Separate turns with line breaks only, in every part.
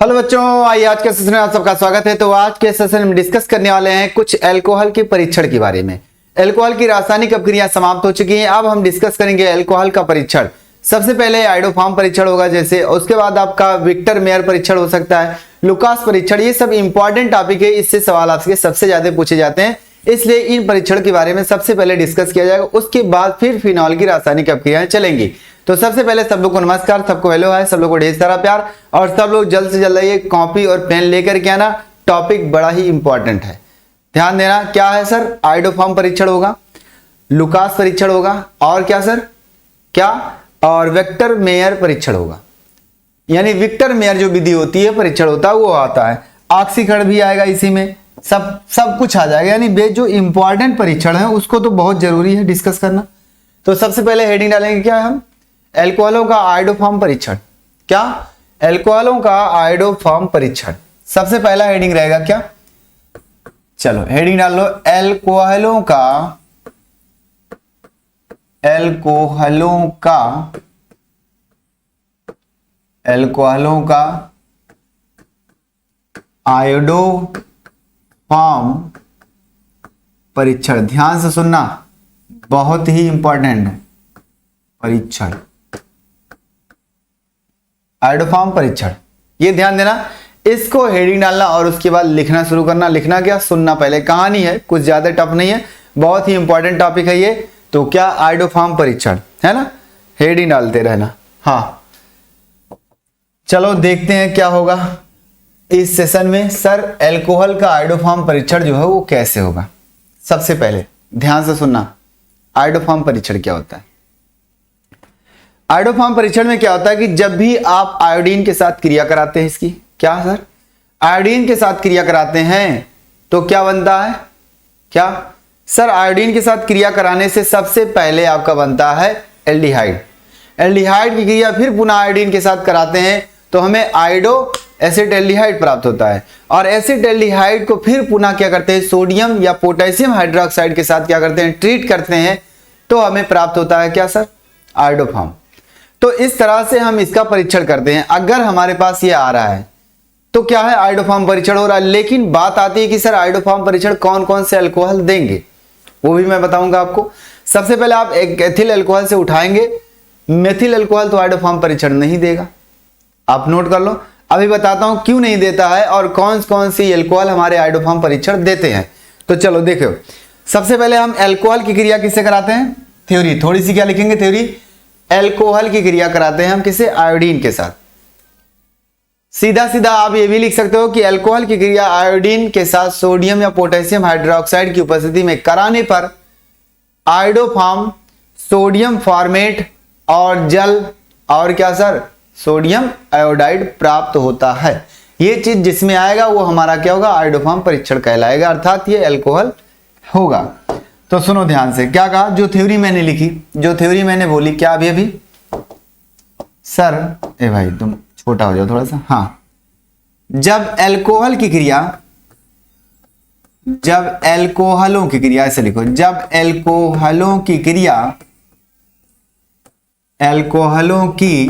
Hello बच्चों, आइए आज के सेशन में आप सबका स्वागत है। तो आज के सेशन में डिस्कस करने वाले हैं कुछ अल्कोहल के परीक्षण के बारे में। अल्कोहल की रासायनिक अपक्रिया समाप्त हो चुकी हैं। अब हम डिस्कस करेंगे अल्कोहल का परीक्षण। सबसे पहले आइडोफार्म परीक्षण होगा, जैसे उसके बाद आपका विक्टर मेयर परीक्षण हो सकता है, लुकास परीक्षण। ये सब इंपॉर्टेंट टॉपिक है, इससे सवाल आपसे सबसे ज्यादा पूछे जाते हैं, इसलिए इन परीक्षण के बारे में सबसे पहले डिस्कस किया जाएगा। उसके बाद फिर फिनॉल की रासायनिक अपक्रियाएं चलेंगी। तो सबसे पहले सब लोग को नमस्कार, सबको हेलो है, सब लोग को ढेर सारा प्यार, और सब लोग जल्द से जल्द ये कॉपी और पेन लेकर के आना। टॉपिक बड़ा ही इंपॉर्टेंट है, ध्यान देना। क्या है सर? आइडोफार्म परीक्षण होगा, लुकास परीक्षण होगा, और क्या सर? क्या? और वेक्टर मेयर परीक्षण होगा। यानी विक्टर मेयर जो विधि होती है, परीक्षण होता है, वो आता है। ऑक्सीकरण भी आएगा इसी में, सब कुछ आ जाएगा। यानी जो इंपॉर्टेंट परीक्षण है उसको तो बहुत जरूरी है डिस्कस करना। तो सबसे पहले हेडिंग डालेंगे क्या है हम? अल्कोहलों का आइडोफार्म परीक्षण। क्या? अल्कोहलों का आइडोफार्म परीक्षण। सबसे पहला हेडिंग रहेगा क्या? चलो हेडिंग डाल लो, अल्कोहलों का आइडोफार्म परीक्षण। ध्यान से सुनना, बहुत ही इंपॉर्टेंट परीक्षण, आइडोफार्म परीक्षण। ये ध्यान देना, इसको हेडिंग डालना और उसके बाद लिखना शुरू करना। लिखना क्या? सुनना पहले। कहानी है, कुछ ज्यादा टफ नहीं है, बहुत ही इंपॉर्टेंट टॉपिक है ये। तो क्या? आइडोफार्म परीक्षण है ना, हेडिंग डालते रहना। हाँ चलो देखते हैं क्या होगा इस सेशन में। सर अल्कोहल का आइडोफार्म परीक्षण जो है वो कैसे होगा? सबसे पहले ध्यान से सुनना, आइडोफार्म परीक्षण क्या होता है। आइडोफार्म परीक्षण में क्या होता है कि जब भी आप आयोडीन के साथ क्रिया कराते हैं, इसकी क्या सर? आयोडीन के साथ क्रिया कराते हैं तो क्या बनता है? क्या सर? आयोडीन के साथ क्रिया कराने से सबसे पहले आपका बनता है एल्डिहाइड। एल्डिहाइड की क्रिया फिर पुनः आयोडीन के साथ कराते हैं तो हमें आयोडो एसिटेल्डिहाइड प्राप्त होता है। और एसिटेल्डिहाइड को फिर पुनः क्या करते हैं? सोडियम या पोटेशियम हाइड्रोक्साइड के साथ क्या करते हैं? ट्रीट करते हैं, तो हमें प्राप्त होता है क्या सर? आइडोफार्म। तो इस तरह से हम इसका परीक्षण करते हैं। अगर हमारे पास ये आ रहा है तो क्या है? आइडोफार्म परीक्षण हो रहा है। लेकिन बात आती है कि सर आइडोफार्म परीक्षण कौन कौन से अल्कोहल देंगे, वो भी मैं बताऊंगा आपको। सबसे पहले आप एक एथिल अल्कोहल से उठाएंगे, मेथिल अल्कोहल तो आइडोफार्म परीक्षण नहीं देगा, आप नोट कर लो। अभी बताता हूं क्यों नहीं देता है और कौन कौन सी अल्कोहल हमारे आइडोफार्म परीक्षण देते हैं। तो चलो देखो, सबसे पहले हम अल्कोहल की क्रिया किससे कराते हैं? थ्योरी थोड़ी सी क्या लिखेंगे? थ्योरी। अल्कोहल की क्रिया कराते हैं हम किसे? आयोडीन के साथ। सीधा सीधा आप ये भी लिख सकते हो कि अल्कोहल की क्रिया आयोडीन के साथ सोडियम या पोटेशियम हाइड्रोक्साइड की उपस्थिति में कराने पर आइडोफार्म सोडियम फॉर्मेट और जल और क्या सर? सोडियम आयोडाइड प्राप्त होता है। ये चीज जिसमें आएगा वो हमारा क्या होगा? आइडोफार्म परीक्षण कहलाएगा, अर्थात ये अल्कोहल होगा। तो सुनो ध्यान से, क्या कहा? जो थ्योरी मैंने लिखी, जो थ्योरी मैंने बोली, क्या अभी सर ए भाई तुम छोटा हो जाओ थोड़ा सा। हाँ, जब अल्कोहल की क्रिया, जब अल्कोहलों की क्रिया, ऐसे लिखो, जब अल्कोहलों की क्रिया, अल्कोहलों की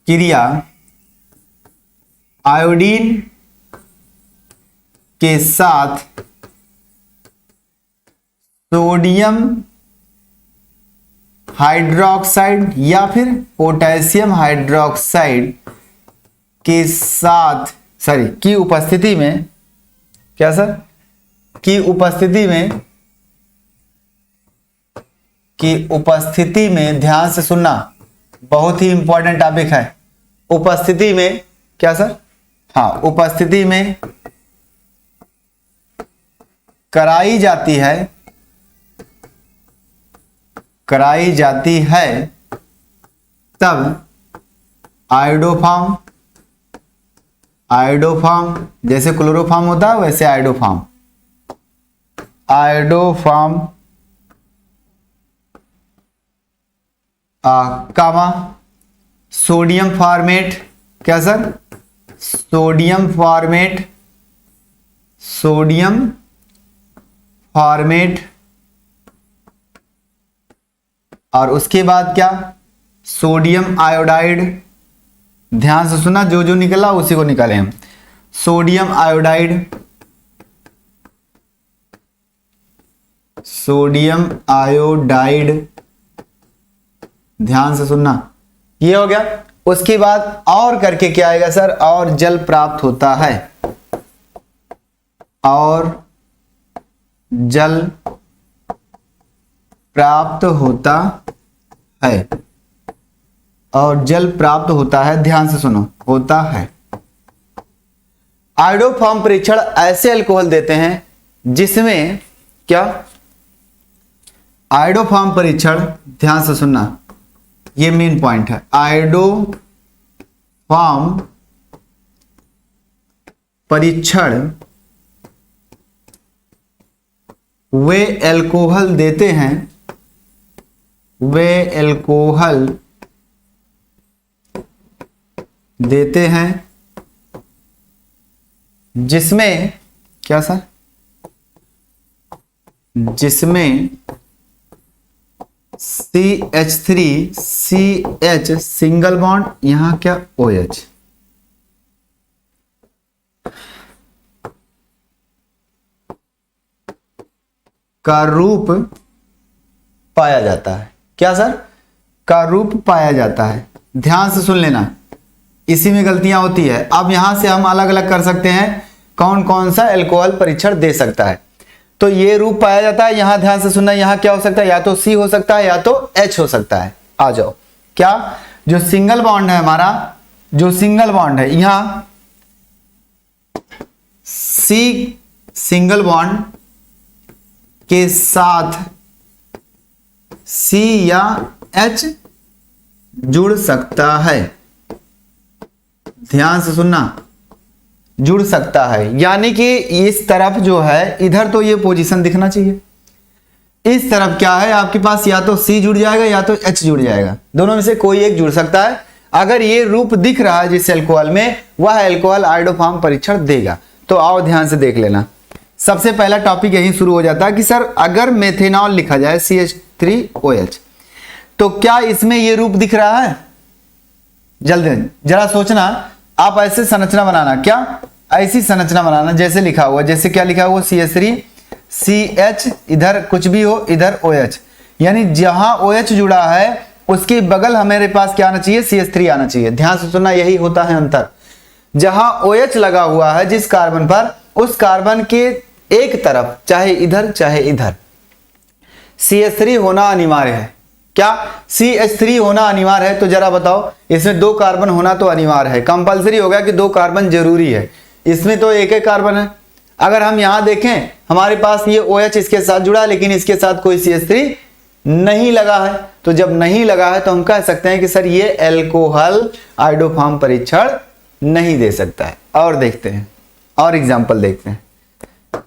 क्रिया आयोडीन के साथ सोडियम हाइड्रोक्साइड या फिर पोटेशियम हाइड्रोक्साइड के साथ की उपस्थिति में, क्या सर? की उपस्थिति में ध्यान से सुनना, बहुत ही इंपॉर्टेंट टॉपिक है। उपस्थिति में क्या सर? हाँ, उपस्थिति में कराई जाती है तब आइडोफार्म, जैसे क्लोरोफार्म होता है वैसे आइडोफार्म कामा सोडियम फॉर्मेट, क्या सर? सोडियम फॉर्मेट और उसके बाद क्या? सोडियम आयोडाइड ध्यान से सुनना, जो जो निकला उसी को निकाले हम। सोडियम आयोडाइड, सोडियम आयोडाइड, ध्यान से सुनना, ये हो गया। उसके बाद और करके क्या आएगा सर, और जल प्राप्त होता है, और जल प्राप्त होता है, और जल प्राप्त होता है, ध्यान से सुनो, होता है। आयोडोफॉर्म परीक्षण ऐसे अल्कोहल देते हैं जिसमें क्या, आयोडोफॉर्म परीक्षण, ध्यान से सुनना, ये मेन पॉइंट है। आयोडोफॉर्म परीक्षण वे अल्कोहल देते हैं, वे अल्कोहल देते हैं जिसमें क्या सर, जिसमें CH3CH सिंगल बॉन्ड, यहां क्या OH, का रूप पाया जाता है। क्या सर, का रूप पाया जाता है। ध्यान से सुन लेना, इसी में गलतियां होती है। अब यहां से हम अलग अलग कर सकते हैं कौन कौन सा अल्कोहल परीक्षण दे सकता है। तो ये रूप पाया जाता है, यहां ध्यान से सुनना, यहां क्या हो सकता है, या तो C हो सकता है या तो H हो सकता है। आ जाओ, क्या, जो सिंगल बॉन्ड है हमारा, जो सिंगल बॉन्ड है, यहां C सिंगल बॉन्ड के साथ C या H जुड़ सकता है। ध्यान से सुनना, जुड़ सकता है, यानी कि इस तरफ जो है, इधर तो ये पोजीशन दिखना चाहिए, इस तरफ क्या है आपके पास, या तो C जुड़ जाएगा या तो H जुड़ जाएगा, दोनों में से कोई एक जुड़ सकता है। अगर ये रूप दिख रहा है जिस अल्कोहल में, वह अल्कोहल आयोडोफॉर्म परीक्षण देगा। तो आओ ध्यान से देख लेना। सबसे पहला टॉपिक यही शुरू हो जाता है कि सर अगर मेथेनॉल लिखा जाए CH3OH, तो क्या इसमें ये रूप दिख रहा है? जल्दी जरा सोचना, आप ऐसे संरचना बनाना, क्या ऐसी संरचना बनाना जैसे लिखा हुआ, जैसे क्या लिखा हुआ, CH3CH, इधर कुछ भी हो, इधर OH, यानी जहां OH जुड़ा है उसके बगल हमारे पास क्या आना चाहिए, CH3 आना चाहिए। ध्यान से सुनना, यही होता है अंतर। जहां OH लगा हुआ है जिस कार्बन पर, उस कार्बन के एक तरफ, चाहे इधर चाहे इधर, CH3 होना अनिवार्य है। क्या CH3 होना अनिवार्य है? तो जरा बताओ, इसमें 2 कार्बन होना तो अनिवार्य है, कंपलसरी हो गया कि 2 कार्बन जरूरी है। इसमें तो एक एक कार्बन है। अगर हम यहां देखें, हमारे पास ये OH इसके साथ जुड़ा है, लेकिन इसके साथ कोई CH3 नहीं लगा है। तो जब नहीं लगा है तो हम कह सकते हैं कि सर ये अल्कोहल आयोडोफॉर्म परीक्षण नहीं दे सकता है। और देखते हैं, और एग्जाम्पल देखते हैं।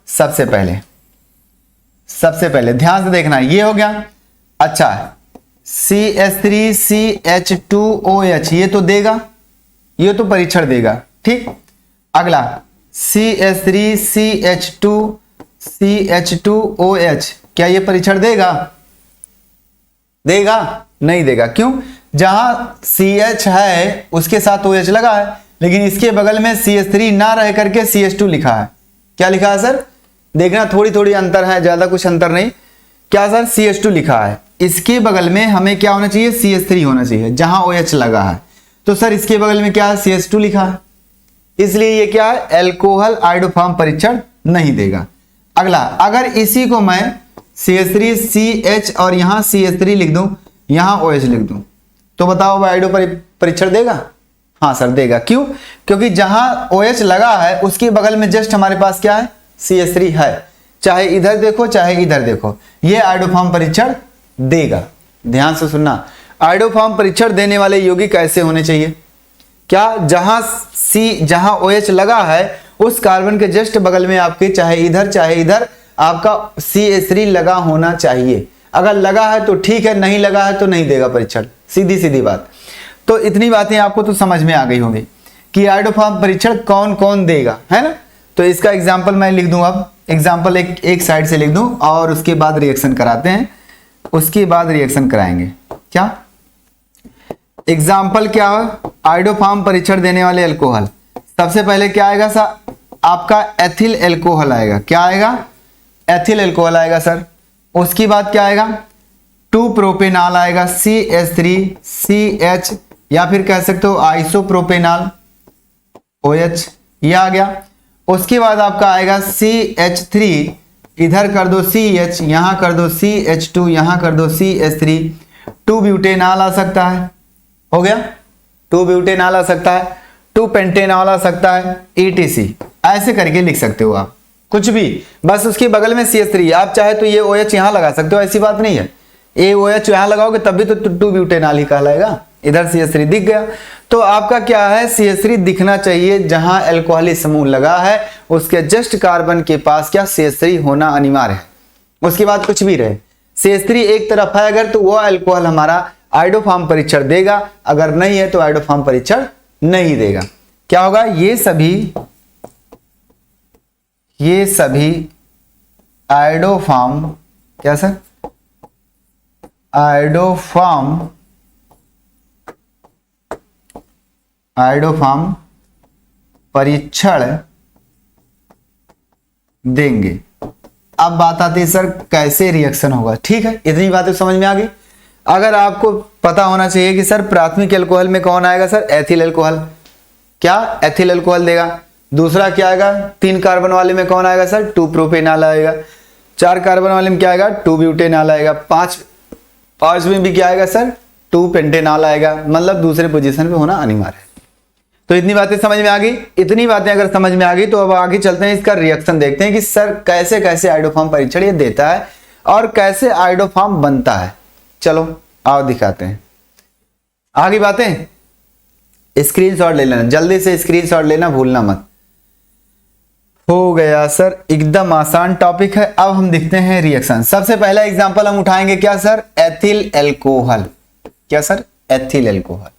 सबसे पहले ध्यान से देखना, ये हो गया। अच्छा, CH3CH2OH ये तो देगा, ये तो परीक्षण देगा, ठीक। अगला CH3CH2CH2OH, क्या ये परीक्षण देगा? देगा? नहीं देगा। क्यों? जहां CH है उसके साथ OH लगा है, लेकिन इसके बगल में CH3 ना रह करके CH2 लिखा है। क्या लिखा है सर? देखना, थोड़ी थोड़ी अंतर है, ज्यादा कुछ अंतर नहीं। क्या सर? CH2 लिखा है। इसके बगल में हमें क्या होना चाहिए? CH3 होना चाहिए, जहां OH लगा है। तो सर इसके बगल में क्या है? CH2 लिखा है, इसलिए ये क्या है? अल्कोहल आयोडोफॉर्म परीक्षण नहीं देगा। अगला, अगर इसी को मैं CH3CH और यहां CH3 लिख दूं, यहां OH लिख दूं, तो बताओ वह आयोडो परीक्षण देगा? हाँ सर देगा। क्यों? क्योंकि जहां OH लगा है उसके बगल में जस्ट हमारे पास क्या है? CH3 है। चाहे इधर देखो चाहे इधर देखो, ये आयोडोफॉर्म परीक्षण देगा। ध्यान से सुनना, आयोडोफॉर्म परीक्षण देने वाले यौगिक कैसे होने चाहिए? क्या जहां OH लगा है उस कार्बन के जस्ट बगल में आपके चाहे इधर आपका CH3 लगा होना चाहिए। अगर लगा है तो ठीक है, नहीं लगा है तो नहीं देगा परीक्षण। सीधी सीधी बात। तो इतनी बातें आपको तो समझ में आ गई होंगी कि आयोडोफॉर्म परीक्षण कौन कौन देगा, है ना। तो इसका एग्जाम्पल मैं लिख दूं। अब एग्जाम्पल एक साइड से लिख दूं और उसके बाद रिएक्शन कराते हैं, उसके बाद रिएक्शन कराएंगे। क्या एग्जाम्पल क्या है, आयोडोफॉर्म परीक्षण देने वाले अल्कोहल। सबसे पहले क्या आएगा सर, आपका एथिल अल्कोहल आएगा। क्या आएगा, एथिल अल्कोहल आएगा सर। उसके बाद क्या आएगा, 2 प्रोपेनॉल आएगा, CH3CH, या फिर कह सकते हो आइसोप्रोपेनॉल OH, ये आ गया। उसके बाद आपका आएगा CH3, इधर कर दो CH, यहां कर दो CH2, यहां कर दो CH3, 2 ब्यूटेनॉल आ सकता है, हो गया, 2 ब्यूटेनॉल आ सकता है, 2 पेंटेनॉल आ सकता है, ETC। ऐसे करके लिख सकते हो आप कुछ भी, बस उसके बगल में CH3। आप चाहे तो ये OH यहां लगा सकते हो, ऐसी बात नहीं है। ये OH यहां लगाओगे तब भी तो 2 ब्यूटेनॉल ही कहलाएगा, इधर CH3 दिख गया। तो आपका क्या है, CH3 दिखना चाहिए जहां अल्कोहली समूह लगा है उसके जस्ट कार्बन के पास क्या CH3 होना अनिवार्य है। उसके बाद कुछ भी रहे, CH3 एक तरफ है अगर, तो वो अल्कोहल हमारा आयोडोफॉर्म परीक्षण देगा, अगर नहीं है तो आयोडोफॉर्म परीक्षण नहीं देगा। क्या होगा, ये सभी आयोडोफॉर्म, क्या सर, आयोडोफॉर्म परीक्षण देंगे। अब बात आती है सर कैसे रिएक्शन होगा। ठीक है, इतनी बातें समझ में आ गई। अगर आपको पता होना चाहिए कि सर प्राथमिक अल्कोहल में कौन आएगा, सर एथिल अल्कोहल, क्या एथिल अल्कोहल देगा। दूसरा क्या आएगा, 3 कार्बन वाले में कौन आएगा सर, 2 प्रोपेनॉल आएगा। 4 कार्बन वाले में क्या आएगा, 2 ब्यूटेनॉल आएगा। 5 में भी क्या आएगा सर, 2 पेंटेनॉल आएगा। मतलब दूसरे पोजीशन पे होना अनिवार्य है। तो इतनी बातें समझ में आ गई। इतनी बातें अगर समझ में आ गई तो अब आगे चलते हैं, इसका रिएक्शन देखते हैं कि सर कैसे कैसे आयोडोफॉर्म परीक्षण ये देता है और कैसे आयोडोफॉर्म बनता है। चलो आओ दिखाते हैं आगे बातें। स्क्रीनशॉट ले लेना, जल्दी से स्क्रीनशॉट लेना भूलना मत। हो गया सर, एकदम आसान टॉपिक है। अब हम देखते हैं रिएक्शन। सबसे पहला एग्जांपल हम उठाएंगे क्या सर, एथिल अल्कोहल। क्या सर, एथिल अल्कोहल,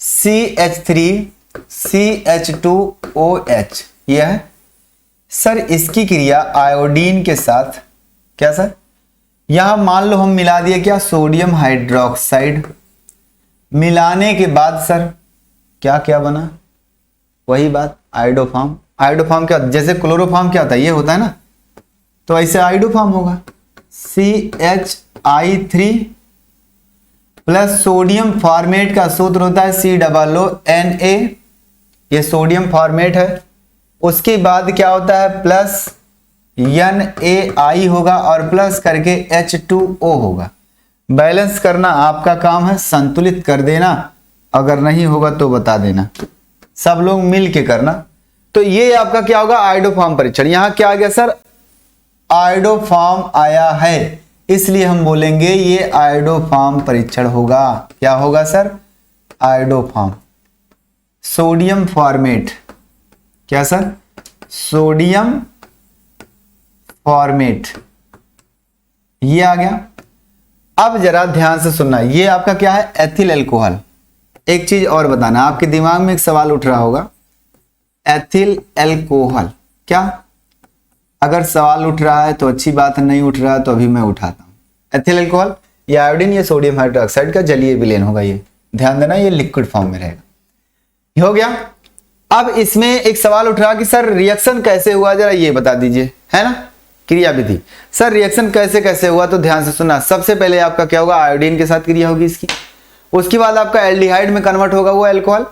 CH3CH2OH, यह है सर। इसकी क्रिया आयोडीन के साथ, क्या सर, यहां मान लो हम मिला दिए क्या, सोडियम हाइड्रोक्साइड। मिलाने के बाद सर क्या क्या बना, वही बात, आयोडोफॉर्म। आयोडोफॉर्म क्या, जैसे क्लोरोफॉर्म क्या होता है, ये होता है ना, तो ऐसे आयोडोफॉर्म होगा। CHI3 प्लस सोडियम फॉर्मेट का सूत्र होता है COONA, ये सोडियम फॉर्मेट है। उसके बाद क्या होता है, प्लस NaI होगा और प्लस करके H2O होगा। बैलेंस करना आपका काम है, संतुलित कर देना। अगर नहीं होगा तो बता देना, सब लोग मिल के करना। तो ये आपका क्या होगा, आयोडोफॉर्म परीक्षण। यहां क्या आ गया सर, आयोडोफॉर्म आया है, इसलिए हम बोलेंगे ये आयोडोफॉर्म परीक्षण होगा। क्या होगा सर, आयोडोफॉर्म। सोडियम फॉर्मेट, क्या सर, सोडियम फॉर्मेट, ये आ गया। अब जरा ध्यान से सुनना, ये आपका क्या है, एथिल अल्कोहल। एक चीज और बताना, आपके दिमाग में एक सवाल उठ रहा होगा, एथिल अल्कोहल क्या, अगर सवाल उठ रहा है तो अच्छी बात है, नहीं उठ रहा है तो अभी मैं उठाता हूं। एथिल अल्कोहल ये आयोडीन या सोडियम हाइड्रोक्साइड का जलीय विलयन होगा। ये ध्यान देना, ये लिक्विड फॉर्म में रहेगा। ये हो गया। अब इसमें एक सवाल उठ रहा कि सर रिएक्शन कैसे हुआ, जरा ये बता दीजिए, है ना, क्रिया विधि। सर रिएक्शन कैसे कैसे हुआ, तो ध्यान से सुनना। सबसे पहले आपका क्या होगा, आयोडीन के साथ क्रिया होगी इसकी। उसके बाद आपका एल्डिहाइड में कन्वर्ट होगा वो अल्कोहल।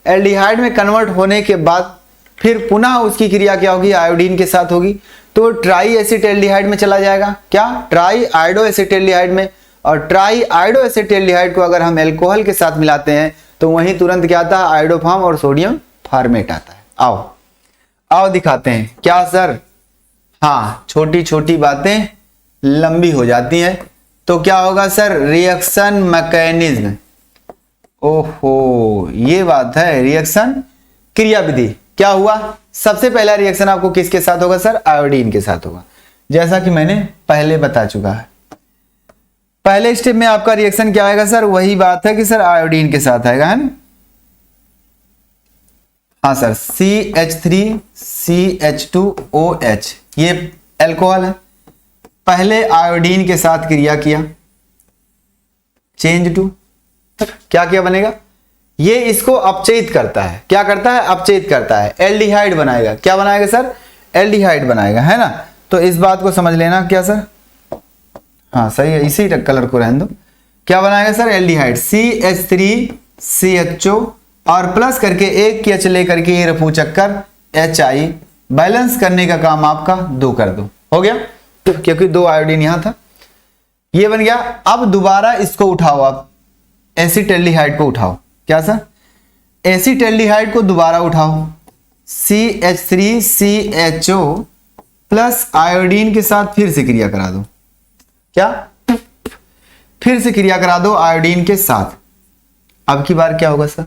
एल्डिहाइड में कन्वर्ट होने के बाद फिर पुनः उसकी क्रिया क्या होगी, आयोडीन के साथ होगी, तो ट्राई एसिटेल्डिहाइड में चला जाएगा। क्या, ट्राई आयोडो एसिटेल्डिहाइड में। और ट्राई आयोडो एसिटेल्डिहाइड को अगर हम अल्कोहल के साथ मिलाते हैं तो वहीं तुरंत क्या आता है, आयोडोफॉर्म और सोडियम फॉर्मेट आता है। आओ आओ दिखाते हैं। क्या सर, हाँ, छोटी छोटी बातें लंबी हो जाती हैं। तो क्या होगा सर, रिएक्शन मैकेनिज्म। ओहो, ये बात है, रिएक्शन क्रिया विधि। क्या हुआ, सबसे पहला रिएक्शन आपको किसके साथ होगा सर, आयोडीन के साथ होगा, जैसा कि मैंने पहले बता चुका है। पहले स्टेप में आपका रिएक्शन क्या आएगा सर, वही बात है कि सर आयोडीन के साथ आएगा, है ना। हाँ सर, CH3CH2OH ये अल्कोहल है। पहले आयोडीन के साथ क्रिया किया, चेंज टू क्या क्या बनेगा, ये इसको अपचयित करता है, क्या करता है, अपचयित करता है, एल्डिहाइड बनाएगा। क्या बनाएगा सर, एल्डिहाइड बनाएगा, है ना। तो इस बात को समझ लेना। क्या सर, हाँ सही है, इसी कलर को रहने दो। क्या बनाएगा सर, एल्डिहाइड, CH3CHO और प्लस करके एक की H लेकर के ये रफू चक्कर HI, बैलेंस करने का काम आपका 2 कर दो, हो गया। तो क्योंकि 2 आयोडीन यहां था, ये बन गया। अब दोबारा इसको उठाओ, आप एसिटेल्डिहाइड को उठाओ। क्या सर, एसिटेल्डिहाइड को दोबारा उठाओ, CH3CHO प्लस आयोडीन के साथ फिर से क्रिया करा दो। क्या, फिर से क्रिया करा दो आयोडीन के साथ। अब की बार क्या होगा सर,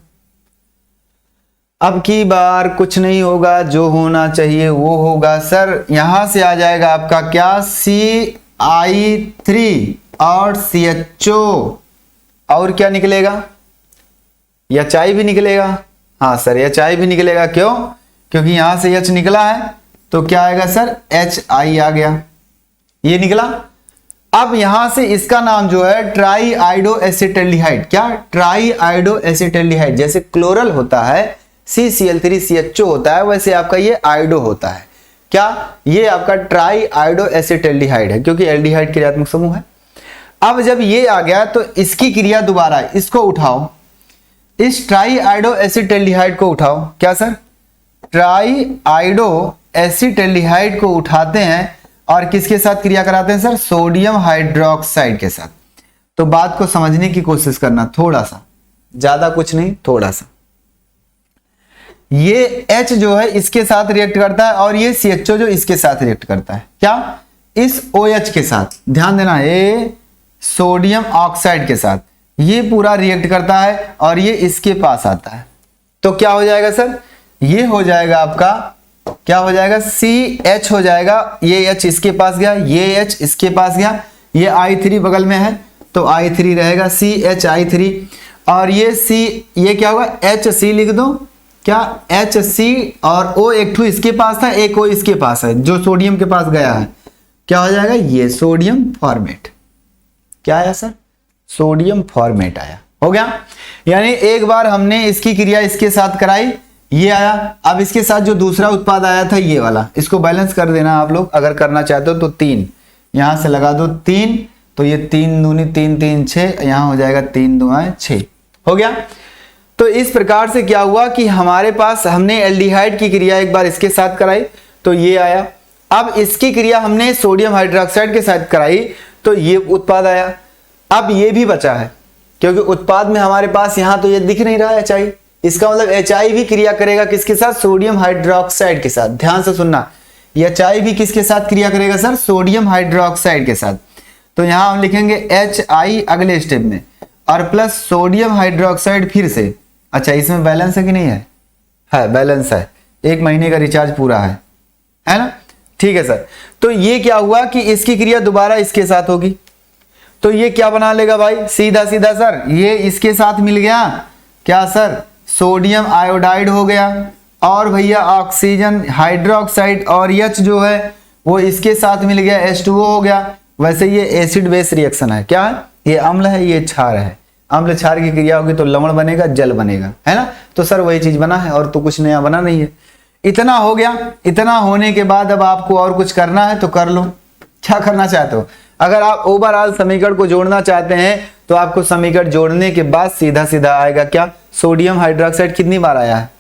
अब की बार कुछ नहीं होगा, जो होना चाहिए वो होगा सर। यहां से आ जाएगा आपका क्या, CI3 और CHO, और क्या निकलेगा, HI भी निकलेगा। हाँ सर, HI भी निकलेगा। क्यों, क्योंकि यहां से H निकला है तो क्या आएगा सर, HI आ गया, ये निकला। अब यहां से इसका नाम जो है ट्राई आइडो एसिटेल्डिहाइड, क्या, ट्राई आइडो एसिटेल्डिहाइड। जैसे क्लोरल होता है, CCl3CHO होता है, वैसे आपका ये आइडो होता है। क्या, ये आपका ट्राई आइडो एसिटेल्डिहाइड है, क्योंकि एल्डिहाइड क्रियात्मक समूह है। अब जब ये आ गया तो इसकी क्रिया दोबारा, इसको उठाओ, इस ट्राई आइडो एसिटेल्डिहाइड को उठाओ। क्या सर, ट्राई आइडो एसिटेल्डिहाइड को उठाते हैं और किसके साथ क्रिया कराते हैं सर, सोडियम हाइड्रोक्साइड के साथ। तो बात को समझने की कोशिश करना थोड़ा सा, ज्यादा कुछ नहीं, थोड़ा सा। ये H जो है इसके साथ रिएक्ट करता है और ये CHO जो इसके साथ रिएक्ट करता है। क्या, इस OH के साथ, ध्यान देना, ये सोडियम ऑक्साइड के साथ ये पूरा रिएक्ट करता है और ये इसके पास आता है। तो क्या हो जाएगा सर, ये हो जाएगा आपका, क्या हो जाएगा, CH हो जाएगा, ये H इसके पास गया, ये H इसके पास गया, ये I3 बगल में है तो I3 रहेगा, CHI3, और ये C, ये क्या होगा, HC लिख दो। क्या, HC, और O एक ठू इसके पास था, एक O इसके पास है जो सोडियम के पास गया है। क्या हो जाएगा, ये सोडियम फॉर्मेट। क्या आया सर, सोडियम फॉर्मेट आया, हो गया। यानी एक बार हमने इसकी क्रिया इसके साथ कराई, ये आया। अब इसके साथ जो दूसरा उत्पाद आया था ये वाला, इसको बैलेंस कर देना आप लोग अगर करना चाहते हो तो। 3 यहां से लगा दो, 3, तो ये 3 दूनी 3 3 6, यहां हो जाएगा 3 2 6, हो गया। तो इस प्रकार से क्या हुआ कि हमारे पास, हमने एल्डिहाइड की क्रिया एक बार इसके साथ कराई तो ये आया। अब इसकी क्रिया हमने सोडियम हाइड्रोक्साइड के साथ कराई तो ये उत्पाद आया। अब ये भी बचा है, क्योंकि उत्पाद में हमारे पास यहां तो ये दिख नहीं रहा है HI, इसका मतलब HI भी क्रिया करेगा किसके साथ, सोडियम हाइड्रोक्साइड के साथ। ध्यान से सुनना, HI भी किसके साथ क्रिया करेगा सर, सोडियम हाइड्रोक्साइड के साथ। तो यहां हम लिखेंगे HI अगले स्टेप में, और प्लस सोडियम हाइड्रोक्साइड फिर से। अच्छा, इसमें बैलेंस है कि नहीं है, है बैलेंस है, 1 महीने का रिचार्ज पूरा है ना, ठीक है सर। तो ये क्या हुआ कि इसकी क्रिया दोबारा इसके साथ होगी, तो ये क्या बना लेगा भाई, सीधा सीधा सर, ये इसके साथ मिल गया, क्या सर, सोडियम आयोडाइड हो गया, और भैया ऑक्सीजन हाइड्रोक्साइड और H जो है वो इसके साथ मिल गया, H2O हो गया। वैसे ये एसिड बेस रिएक्शन है, क्या है, ये अम्ल है, ये क्षार है। अम्ल क्षार की क्रिया होगी तो लवण बनेगा, जल बनेगा, है ना। तो सर वही चीज बना है, और तो कुछ नया बना नहीं है। इतना हो गया। इतना होने के बाद अब आपको और कुछ करना है तो कर लो। क्या करना चाहते हो, अगर आप ओवरऑल समीकरण को जोड़ना चाहते हैं तो आपको समीकरण जोड़ने के बाद सीधा सीधा आएगा क्या, सोडियम हाइड्रोक्साइड कितनी बार आया है,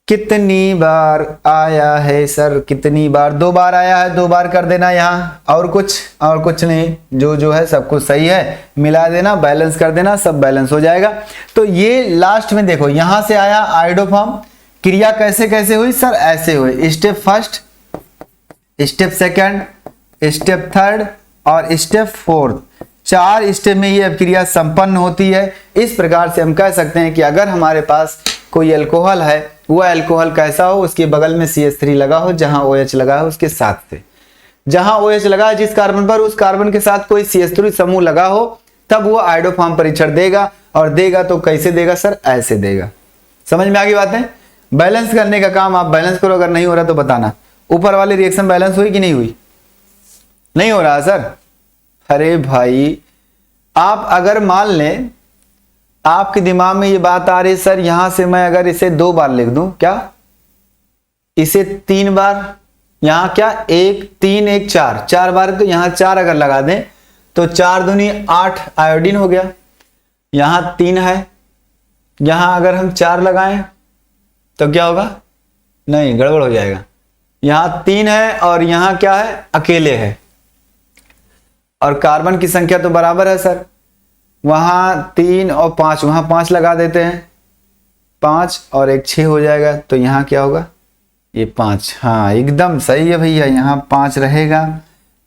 कितनी बार आया है सर, कितनी बार, 2 बार आया है, 2 बार कर देना यहाँ, और कुछ नहीं, जो है सब कुछ सही है, मिला देना, बैलेंस कर देना, सब बैलेंस हो जाएगा। तो ये लास्ट में देखो यहां से आया आयोडोफॉर्म, क्रिया कैसे कैसे हुई सर, ऐसे हुई, step first, step second, step third और स्टेप फोर्थ, 4 स्टेप में ये क्रिया संपन्न होती है। इस प्रकार से हम कह सकते हैं कि अगर हमारे पास कोई अल्कोहल है, वह अल्कोहल कैसा हो, उसके बगल में CH3 लगा हो, जहां OH लगा है उसके साथ से, जहां OH लगा है जिस कार्बन पर, उस कार्बन के साथ कोई CH3 समूह लगा हो, तब वो आयोडोफॉर्म परीक्षण देगा। और देगा तो कैसे देगा सर, ऐसे देगा। समझ में आ गई बातें। बैलेंस करने का काम आप बैलेंस करो, अगर नहीं हो रहा तो बताना। ऊपर वाले रिएक्शन बैलेंस हुई कि नहीं हुई, नहीं हो रहा सर। अरे भाई, आप अगर मान लें आपके दिमाग में ये बात आ रही सर यहां से मैं अगर इसे 2 बार लिख दूं, क्या इसे 3 बार, यहां क्या 1 3 1 4, 4 बार, तो यहां 4 अगर लगा दें तो 4 दूनी 8 आयोडीन हो गया। यहां 3 है, यहां अगर हम 4 लगाएं तो क्या होगा, नहीं गड़बड़ हो जाएगा। यहां 3 है और यहां क्या है, अकेले है, और कार्बन की संख्या तो बराबर है सर, वहां 3 और 5, वहां 5 लगा देते हैं, 5 और 1 6 हो जाएगा, तो यहां क्या होगा, ये 5। हाँ एकदम सही है भैया, यहाँ 5 रहेगा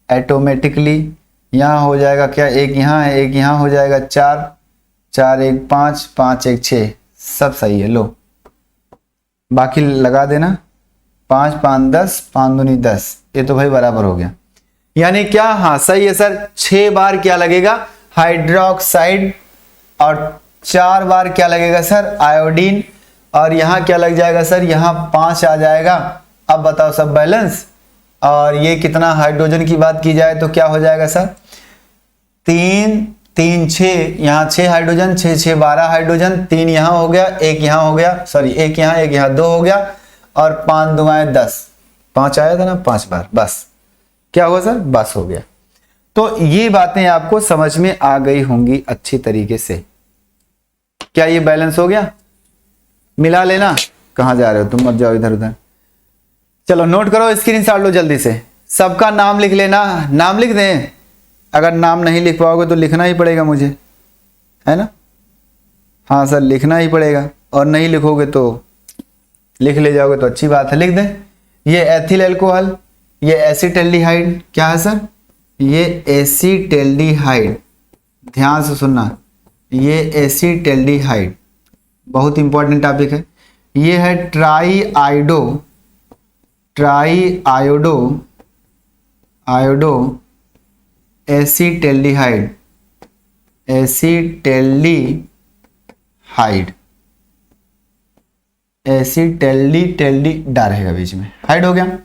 ऑटोमेटिकली। यहाँ हो जाएगा क्या, 1 यहाँ है, 1 यहाँ हो जाएगा, 4 4 1 5 5 1 6, सब सही है। लो बाकी लगा देना, 5 5 10, 5 दूनी 10, ये तो भाई बराबर हो गया। यानी क्या, हाँ सही है सर, 6 बार क्या लगेगा, हाइड्रोक्साइड, और 4 बार क्या लगेगा सर, आयोडीन, और यहां क्या लग जाएगा सर, यहां 5 आ जाएगा। अब बताओ सब बैलेंस, और ये कितना हाइड्रोजन की बात की जाए तो क्या हो जाएगा सर, 3 3 6, यहाँ 6 हाइड्रोजन, 6 6 12 हाइड्रोजन, 3 यहाँ हो गया, 1 यहाँ हो गया, सॉरी 1 यहाँ 2 हो गया, और 5 2 10, 5 आया था ना 5 बार, बस क्या हुआ सर, बस हो गया। तो ये बातें आपको समझ में आ गई होंगी अच्छी तरीके से। क्या ये बैलेंस हो गया, मिला लेना। कहां जा रहे हो तुम, मत जाओ इधर उधर। चलो नोट करो, स्क्रीनशॉट लो जल्दी से, सबका नाम लिख लेना। नाम लिख दें, अगर नाम नहीं लिख पाओगे तो लिखना ही पड़ेगा मुझे, है ना। हाँ सर लिखना ही पड़ेगा, और नहीं लिखोगे तो लिख ले जाओगे तो अच्छी बात है, लिख दें। ये एथिल एल्कोहल, ये एसिटेल्डिहाइड, क्या है सर, ये एसिटेल्डिहाइड, ध्यान से सुनना, ये एसिटेल्डिहाइड बहुत इंपॉर्टेंट टॉपिक है। ये है आयोडो एसिटेल्डिहाइड, एसिटेल्डी रहेगा बीच में, हाइड हो गया।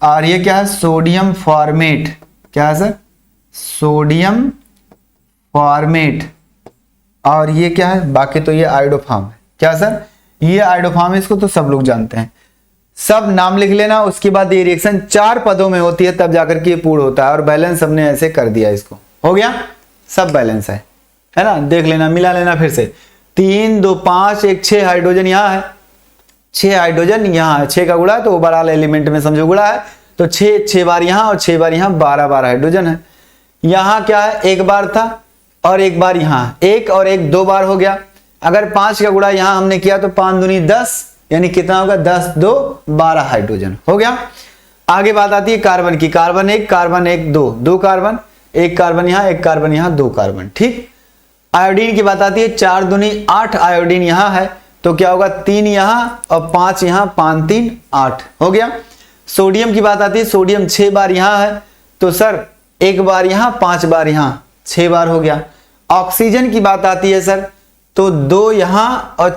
और ये क्या है, सोडियम फॉर्मेट, क्या है सर, सोडियम फॉर्मेट। और ये क्या है, बाकी तो ये आयोडोफॉर्म है, क्या सर, ये आयोडोफॉर्म है, इसको तो सब लोग जानते हैं। सब नाम लिख लेना, उसके बाद ये रिएक्शन 4 पदों में होती है, तब जाकर के ये पूर्ण होता है। और बैलेंस हमने ऐसे कर दिया, इसको हो गया, सब बैलेंस है ना, देख लेना, मिला लेना फिर से। 3 2 5 1 6 हाइड्रोजन यहाँ है, 6 हाइड्रोजन यहाँ है, 6 का गुणा है तो ओवरऑल एलिमेंट में समझो गुणा है, तो 6 बार यहाँ और 6 बार यहाँ, 12 बार हाइड्रोजन है। यहाँ क्या है, 1 बार था और 1 बार यहाँ, 1 और 1 2 बार हो गया। अगर 5 का गुणा यहाँ हमने किया तो 5 दूनी 10, यानी कितना होगा, 10 2 12 हाइड्रोजन हो गया। आगे बात आती है कार्बन की, कार्बन 1 2 2 कार्बन, 1 कार्बन यहाँ 1 कार्बन यहाँ 2 कार्बन, ठीक। आयोडीन की बात आती है, 4 दूनी 8 आयोडीन यहाँ है, तो क्या होगा, 3 यहाँ और 5 यहाँ, 5 3 8 हो गया। सोडियम की बात आती है, सोडियम 6 बार यहाँ है, तो सर 1 बार यहाँ 5 बार यहाँ, 6 बार हो गया। ऑक्सीजन की बात आती है सर, तो 2 यहाँ और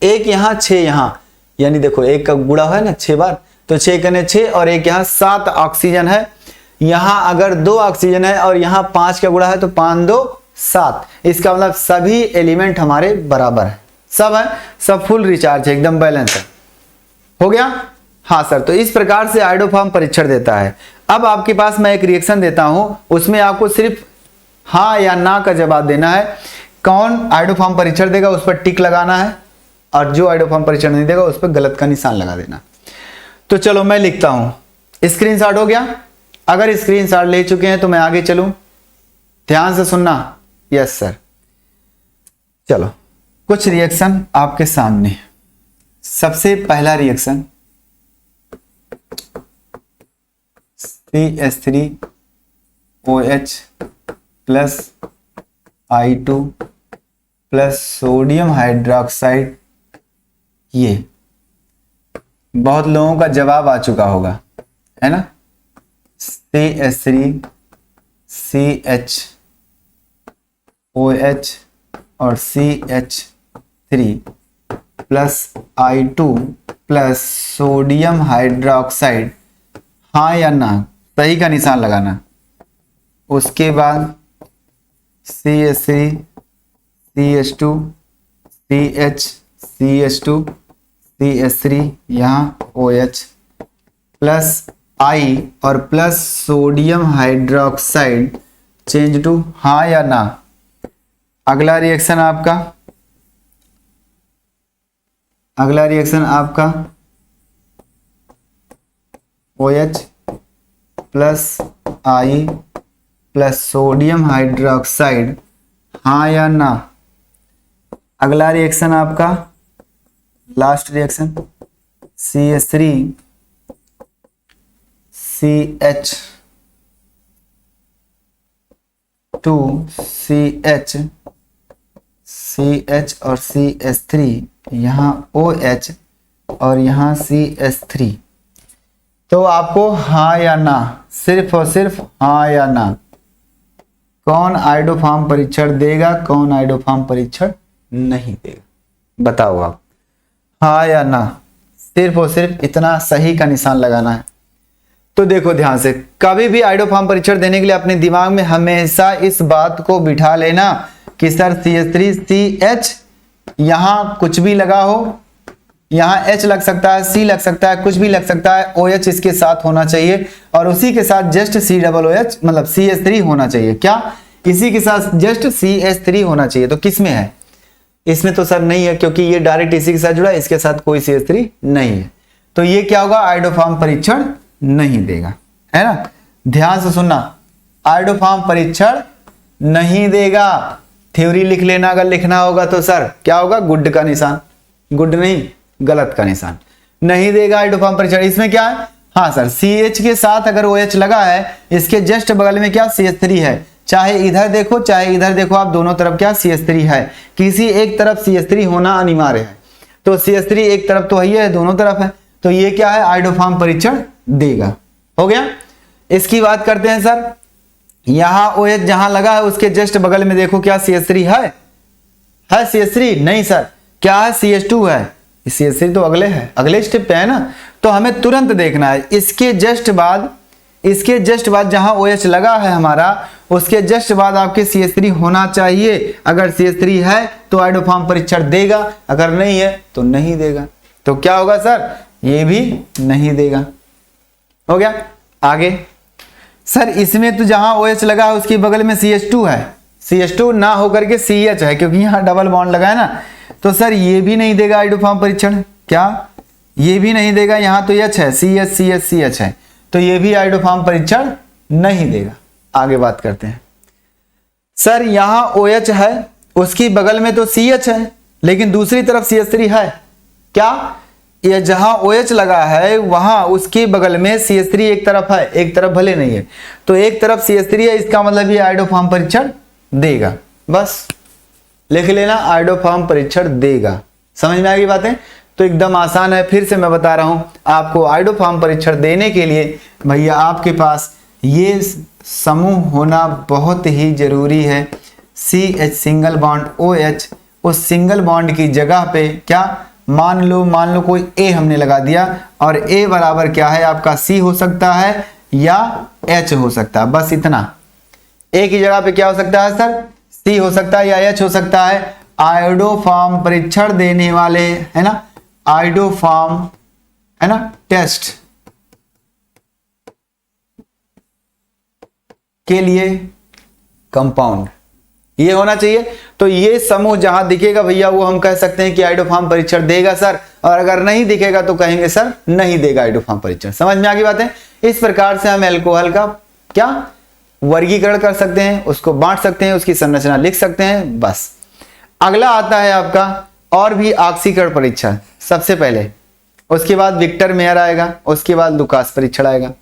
1 यहाँ 6 यहाँ, यानी देखो 1 का गुणा है ना 6 बार, तो 6 कने 6 और 1 यहाँ 7 ऑक्सीजन है। यहाँ अगर 2 ऑक्सीजन है और यहाँ 5 का गुणा है तो 5 2 7, इसका मतलब सभी एलिमेंट हमारे बराबर है, सब है, सब फुल रिचार्ज है, एकदम बैलेंस है, हो गया। हाँ सर, तो इस प्रकार से आयोडोफॉर्म परीक्षण देता है। अब आपके पास मैं एक रिएक्शन देता हूं, उसमें आपको सिर्फ हाँ या ना का जवाब देना है। कौन आयोडोफॉर्म परीक्षण देगा उस पर टिक लगाना है, और जो आयोडोफॉर्म परीक्षण नहीं देगा उस पर गलत का निशान लगा देना। तो चलो मैं लिखता हूं, स्क्रीनशॉट हो गया। अगर स्क्रीनशॉट ले चुके हैं तो मैं आगे चलूं, ध्यान से सुनना। यस सर, चलो कुछ रिएक्शन आपके सामने। सबसे पहला reaction CH3OH plus I2 plus sodium hydroxide. ये बहुत लोगों का जवाब आ चुका होगा, है ना। CH3 CHOH और CH3 plus I2 plus sodium hydroxide, हाँ या ना, सही का निशान लगाना। उसके बाद CH3 CH2 CH CH2 CH3 यहाँ OH प्लस I और plus sodium hydroxide change to, हाँ या ना। अगला रिएक्शन आपका OH plus I plus sodium hydroxide, हाँ या ना। अगला रिएक्शन आपका last reaction CH3 CH2 CH और CH3 यहाँ OH और यहाँ CH3। तो आपको हाँ या ना, सिर्फ और सिर्फ हाँ या ना, कौन आइडोफॉर्म परीक्षण देगा, कौन आइडोफॉर्म परीक्षण नहीं देगा, बताओ आप, हाँ या ना। सिर्फ और सिर्फ इतना सही का निशान लगाना है। तो देखो ध्यान से, कभी भी आइडोफॉर्म परीक्षण देने के लिए अपने दिमाग में हमेशा इस बात को बिठा लेना कि सर CH3CH यहां कुछ भी लगा हो, यहां H लग सकता है, C लग सकता है, कुछ भी लग सकता है, OH इसके साथ होना चाहिए और उसी के साथ जस्ट COOH मतलब CH3 होना चाहिए। क्या इसी के साथ जस्ट CH3 होना चाहिए? तो किस में है? इसमें तो सर नहीं है, क्योंकि ये डायरेक्ट इसी के साथ जुड़ा है, इसके साथ कोई CH3 नहीं है। तो ये क्या होगा? आइडोफॉर्म परीक्षण नहीं देगा, है ना। ध्यान से सुनना, आइडोफॉर्म परीक्षण नहीं देगा। थ्योरी लिख लेना, अगर लिखना होगा तो सर क्या होगा? गुड का निशान, गुड नहीं गलत का निशान, नहीं देगा आइडोफॉर्म परीक्षण। इसमें क्या है? हाँ सर, CH के साथ अगर OH लगा है, इसके जस्ट बगल में क्या CH3 है, चाहे इधर देखो चाहे इधर देखो आप, दोनों तरफ क्या CH3 है, किसी एक तरफ CH3 होना अनिवार्य है। तो CH3 एक तरफ तो है, दोनों तरफ है, तो ये क्या है? आइडोफॉर्म परीक्षण देगा। हो गया। इसकी बात करते हैं सर, यहां OH जहां लगा है उसके जस्ट बगल में देखो क्या CH3 है CH3? नहीं सर, क्या है? CH2 है। CH3 तो अगले स्टेप पे है ना, तो हमें तुरंत देखना है इसके जस्ट बाद जहां OH लगा है हमारा, उसके जस्ट बाद आपके CH3 होना चाहिए। अगर CH3 है तो आइडोफॉर्म परीक्षण देगा, अगर नहीं है तो नहीं देगा। तो क्या होगा सर? ये भी नहीं देगा। हो गया। आगे सर, इसमें तो जहां OH लगा है उसके बगल में CH2 है, CH2 ना होकर के CH है, क्योंकि यहां डबल बॉन्ड लगा है ना, तो सर ये भी नहीं देगा आइडोफॉर्म परीक्षण। क्या? ये भी नहीं देगा। यहां तो H है, CH है, तो ये भी आइडोफॉर्म परीक्षण नहीं देगा। आगे बात करते हैं सर, यहां OH है, उसकी बगल में तो CH है, लेकिन दूसरी तरफ CH3 है। क्या? ये जहां OH लगा है वहां उसके बगल में CH3 एक तरफ है, एक तरफ भले नहीं है, तो एक तरफ CH3 है, इसका मतलब ये आइडोफॉर्म परीक्षण देगा। बस लिख लेना, आइडोफॉर्म परीक्षण देगा। समझ में आ गई बातें? तो एकदम आसान है। फिर से मैं बता रहा हूं आपको, आइडोफॉर्म परीक्षण देने के लिए भैया आपके पास ये समूह होना बहुत ही जरूरी है। CH सिंगल बॉन्ड OH, उस सिंगल बॉन्ड की जगह पे क्या, मान लो कोई A हमने लगा दिया, और A बराबर क्या है आपका? C हो सकता है या H हो सकता है। बस इतना। A की जगह पे क्या हो सकता है सर? C हो सकता है या H हो सकता है। आइडोफॉर्म परीक्षण देने वाले, है ना, आइडोफॉर्म, है ना, टेस्ट के लिए कंपाउंड ये होना चाहिए। तो ये समूह जहां दिखेगा भैया, वो हम कह सकते हैं कि आइडोफॉर्म परीक्षण देगा सर, और अगर नहीं दिखेगा तो कहेंगे सर नहीं देगा आइडोफॉर्म परीक्षण। समझ में आ गई बातें? इस प्रकार से हम अल्कोहल का क्या वर्गीकरण कर सकते हैं, उसको बांट सकते हैं, उसकी संरचना लिख सकते हैं। बस अगला आता है आपका और भी ऑक्सीकरण परीक्षण सबसे पहले, उसके बाद विक्टर मेयर आएगा, उसके बाद लुकास परीक्षण आएगा।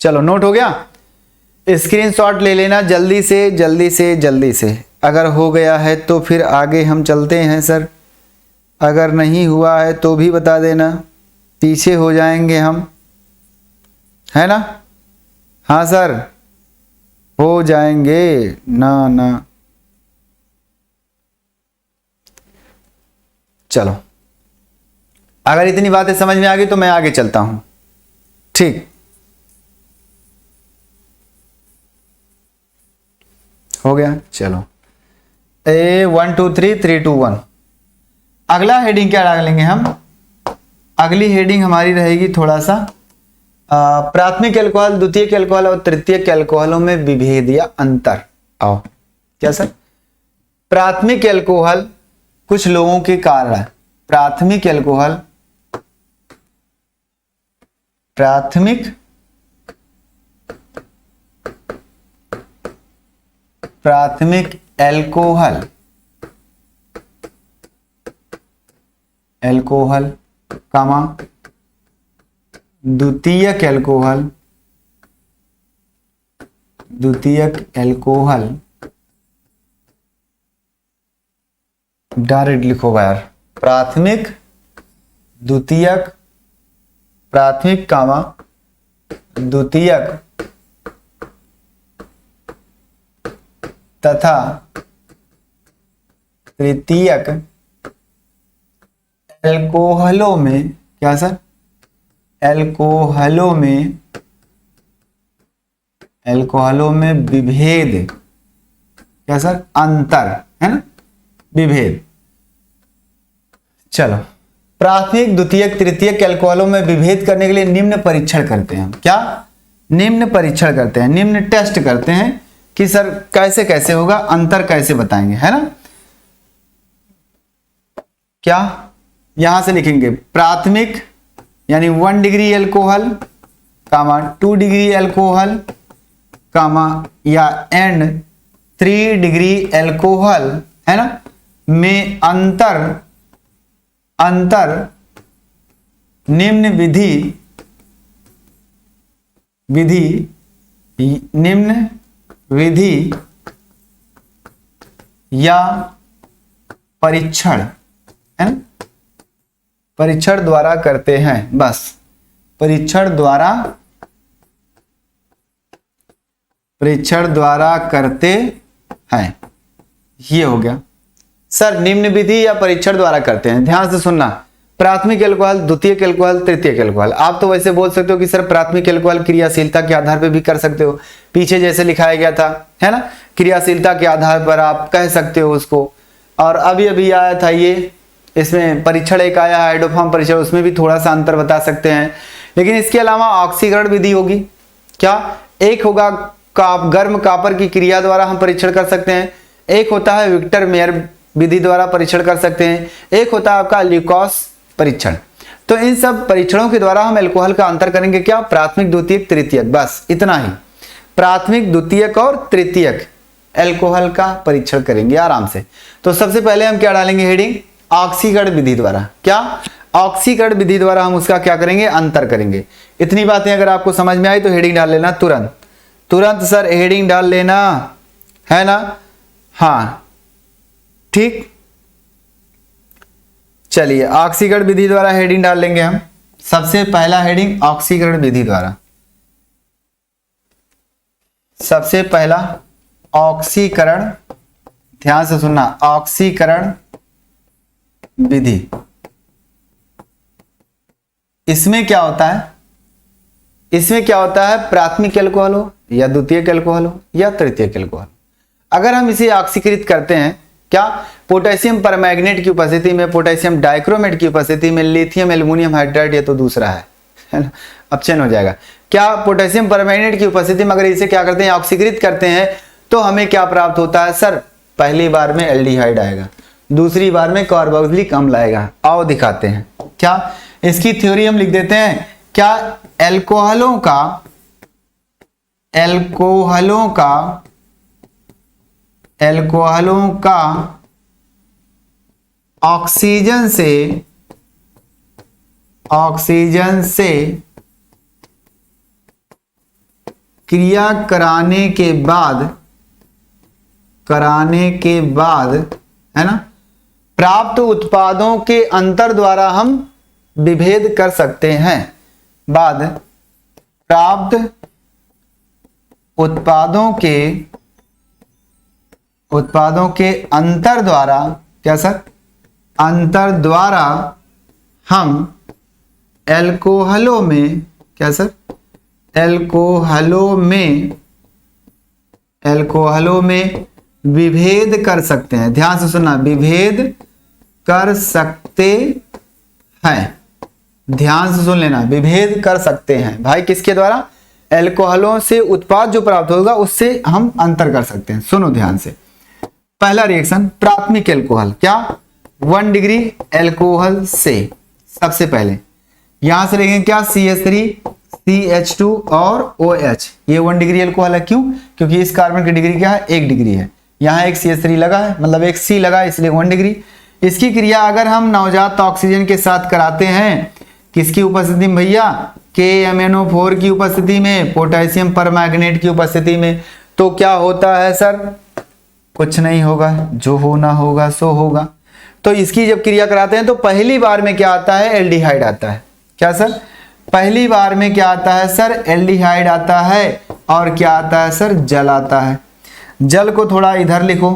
चलो नोट हो गया? स्क्रीनशॉट ले लेना जल्दी से। अगर हो गया है तो फिर आगे हम चलते हैं सर, अगर नहीं हुआ है तो भी बता देना, पीछे हो जाएंगे हम, है ना। हाँ सर, हो जाएंगे ना। चलो, अगर इतनी बातें समझ में आ गई तो मैं आगे चलता हूं। ठीक, हो गया। चलो A123 321। अगला हेडिंग क्या डालेंगे हम? अगली हेडिंग हमारी रहेगी थोड़ा सा प्राथमिक एल्कोहल, द्वितीयक एल्कोहल और तृतीयक एल्कोहलों में विभेद या अंतर। आओ, क्या सर? प्राथमिक एल्कोहल कुछ लोगों के कारण है। प्राथमिक एल्कोहल, प्राथमिक एल्कोहल, कामा द्वितीयक एल्कोहल, डायरेक्ट लिखो यार, प्राथमिक, द्वितीयक, प्राथमिक कामा द्वितीयक तथा तृतीयक एल्कोहलों में, क्या सर? एल्कोहलों में विभेद, क्या सर? अंतर, है ना, विभेद। चलो, प्राथमिक, द्वितीयक, तृतीयक एल्कोहलों में विभेद करने के लिए निम्न परीक्षण करते हैं। क्या? निम्न परीक्षण करते हैं, निम्न टेस्ट करते हैं कि सर कैसे कैसे होगा, अंतर कैसे बताएंगे, है ना। क्या? यहां से लिखेंगे प्राथमिक यानी 1 डिग्री एल्कोहल, कामा 2 डिग्री एल्कोहल, कामा या एंड 3 डिग्री एल्कोहल, है ना, में अंतर निम्न विधि या परीक्षण, है ना, परीक्षण द्वारा करते हैं। बस परीक्षण द्वारा करते हैं, ये हो गया सर। निम्न विधि या परीक्षण द्वारा करते हैं, ध्यान से सुनना। प्राथमिक एल्कोहल, द्वितीयक एल्कोहल, तृतीयक एल्कोहल। आप तो वैसे बोल सकते हो कि सर प्राथमिक एल्कोहल क्रियाशीलता के आधार पर भी कर सकते हो, पीछे जैसे लिखाया गया था, है ना, क्रियाशीलता के आधार पर आप कह सकते हो उसको। और अभी अभी आया था ये, इसमें परीक्षण एक आया हाइड्रोफॉर्म परीक्षण, उसमें भी थोड़ा सा अंतर बता सकते हैं। लेकिन इसके अलावा ऑक्सीकरण विधि होगी। क्या? एक होगा गर्म कॉपर की क्रिया द्वारा हम परीक्षण कर सकते हैं, एक होता है विक्टर मेयर विधि द्वारा परीक्षण कर सकते हैं, एक होता है आपका ल्यूकोस परीक्षण। तो इन सब परीक्षणों के द्वारा हम एल्कोहल का अंतर करेंगे। क्या? प्राथमिक, द्वितीयक, तृतीयक, बस इतना ही। प्राथमिक, द्वितीयक और तृतीयक एल्कोहल का परीक्षण करेंगे आराम से। तो सबसे पहले हम क्या डालेंगे हेडिंग? ऑक्सीकरण विधि द्वारा। क्या? ऑक्सीकरण विधि द्वारा हम उसका क्या करेंगे? अंतर करेंगे। इतनी बातें अगर आपको समझ में आई तो हेडिंग डाल लेना तुरंत सर, हेडिंग डाल लेना, है ना। हाँ ठीक, चलिए ऑक्सीकरण विधि द्वारा हेडिंग डाल लेंगे हम। सबसे पहला हेडिंग ऑक्सीकरण विधि द्वारा, सबसे पहला ऑक्सीकरण, ध्यान से सुनना, ऑक्सीकरण विधि। इसमें क्या होता है? इसमें क्या होता है? प्राथमिक एल्कोहल हो या द्वितीयक एल्कोहल हो या तृतीयक एल्कोहल, अगर हम इसे ऑक्सीकृत करते हैं, क्या? पोटेशियम परमैंगनेट की उपस्थिति में, पोटेशियम डाइक्रोमेट की उपस्थिति में, लिथियम एल्युमिनियम हाइड्राइड, ये तो दूसरा है ना, अब चेंज हो जाएगा। क्या? पोटेशियम परमैंगनेट की उपस्थिति में अगर इसे क्या करते हैं? ऑक्सीकृत करते हैं, तो हमें क्या प्राप्त होता है सर? पहली बार में एल्डिहाइड आएगा, दूसरी बार में कार्बोक्सिलिक अम्ल आएगा। आओ दिखाते हैं। क्या? इसकी थ्योरी हम लिख देते हैं। क्या? एल्कोहलों का ऑक्सीजन से क्रिया कराने के बाद, है ना, प्राप्त उत्पादों के अंतर द्वारा हम विभेद कर सकते हैं। प्राप्त उत्पादों के अंतर द्वारा, क्या सर? अंतर द्वारा हम एल्कोहलों में, क्या सर? एल्कोहलों में विभेद कर सकते हैं। ध्यान से सुनना, विभेद कर सकते हैं। ध्यान से सुन लेना, विभेद कर सकते हैं भाई किसके द्वारा? एल्कोहलों से उत्पाद जो प्राप्त होगा उससे हम अंतर कर सकते हैं। सुनो ध्यान से, पहला रिएक्शन प्राथमिक एल्कोहल, क्या 1 डिग्री एल्कोहल से सबसे पहले यहां से लेंगे क्या CH3 CH2 और OH, ये 1 डिग्री एल्कोहल है। क्यों? क्योंकि इस कार्बन की डिग्री क्या है? 1 डिग्री है। यहाँ एक CH3 लगा है, मतलब एक C लगा है, इसलिए 1 डिग्री। इसकी क्रिया अगर हम नवजात ऑक्सीजन के साथ कराते हैं, किसकी उपस्थिति में भैया? KMnO4 की उपस्थिति में, पोटेशियम परमैंगनेट की उपस्थिति में, तो क्या होता है सर? कुछ नहीं होगा, जो होना होगा सो होगा। तो इसकी जब क्रिया कराते हैं तो पहली बार में क्या आता है? एल्डिहाइड आता है। क्या सर? पहली बार में क्या आता है सर? एल्डिहाइड आता है। और क्या आता है सर? जल आता है। जल को थोड़ा इधर लिखो,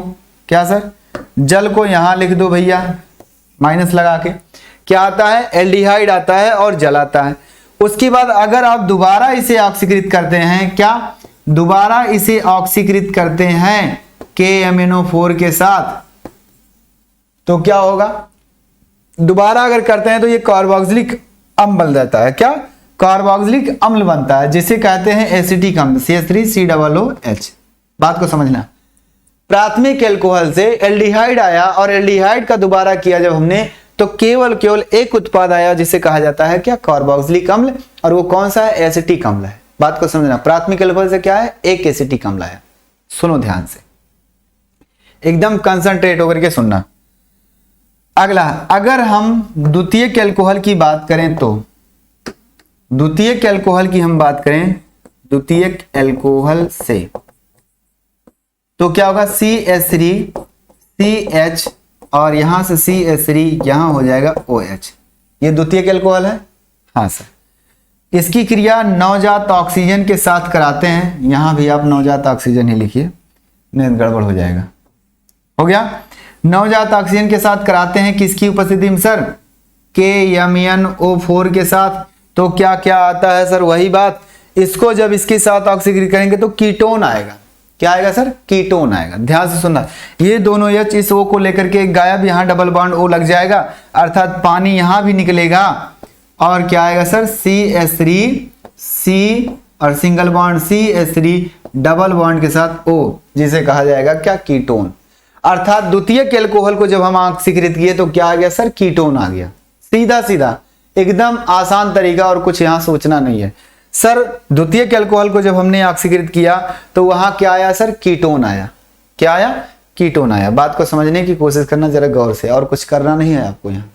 क्या सर? जल को यहां लिख दो भैया, माइनस लगा के। क्या आता है? एल्डिहाइड आता है और जल आता है। उसके बाद अगर आप दोबारा इसे ऑक्सीकृत करते हैं, क्या दोबारा इसे ऑक्सीकृत करते हैं KMnO4 के साथ, तो क्या होगा? दोबारा अगर करते हैं तो ये कार्बोक्सिलिक अम्ल बन जाता है। क्या? कार्बोक्सिलिक अम्ल बनता है, जिसे कहते हैं एसिटिक अम्ल, CH3COOH। बात को समझना, प्राथमिक एल्कोहल से एल्डिहाइड आया और एल्डिहाइड का दोबारा किया जब हमने, तो केवल एक उत्पाद आया जिसे कहा जाता है क्या? कार्बोक्सिलिक अम्ल। और वो कौन सा है? एसिटिक अम्ल है। बात को समझना, प्राथमिक एल्कोहल से क्या है? एक एसिटिक अम्ल आया। सुनो ध्यान से, एकदम कंसंट्रेट होकर के सुनना। अगला, अगर हम द्वितीयक एल्कोहल की बात करें तो द्वितीयक एल्कोहल की हम बात करें, द्वितीयक एल्कोहल से तो क्या होगा? CH3CH और यहां से CH3 यहां हो जाएगा OH। ये द्वितीयक एल्कोहल है। हाँ सर। इसकी क्रिया नवजात ऑक्सीजन के साथ कराते हैं। यहां भी आप नवजात ऑक्सीजन ही लिखिए, नहीं गड़बड़ हो जाएगा। हो गया? नवजात ऑक्सीजन के साथ कराते हैं किसकी उपस्थिति में सर? KMnO4 के साथ। तो क्या क्या आता है सर? वही बात, इसको जब इसके साथ ऑक्सीकृत करेंगे तो कीटोन आएगा। क्या आएगा सर? कीटोन आएगा। ध्यान से सुनना, ये दोनों H इस O को लेकर के गायब, यहां डबल बॉन्ड O लग जाएगा, अर्थात पानी यहां भी निकलेगा। और क्या आएगा सर? CH3C और single bond CH3 double bond के साथ O, जिसे कहा जाएगा क्या? कीटोन। अर्थात द्वितीयक एल्कोहल को जब हम ऑक्सीकृत किए तो क्या आ गया सर? कीटोन आ गया। सीधा सीधा, एकदम आसान तरीका, और कुछ यहां सोचना नहीं है सर। द्वितीयक एल्कोहल को जब हमने ऑक्सीकृत किया तो वहां क्या आया सर? कीटोन आया। क्या आया? कीटोन आया। बात को समझने की कोशिश करना जरा गौर से, और कुछ करना नहीं है आपको। यहाँ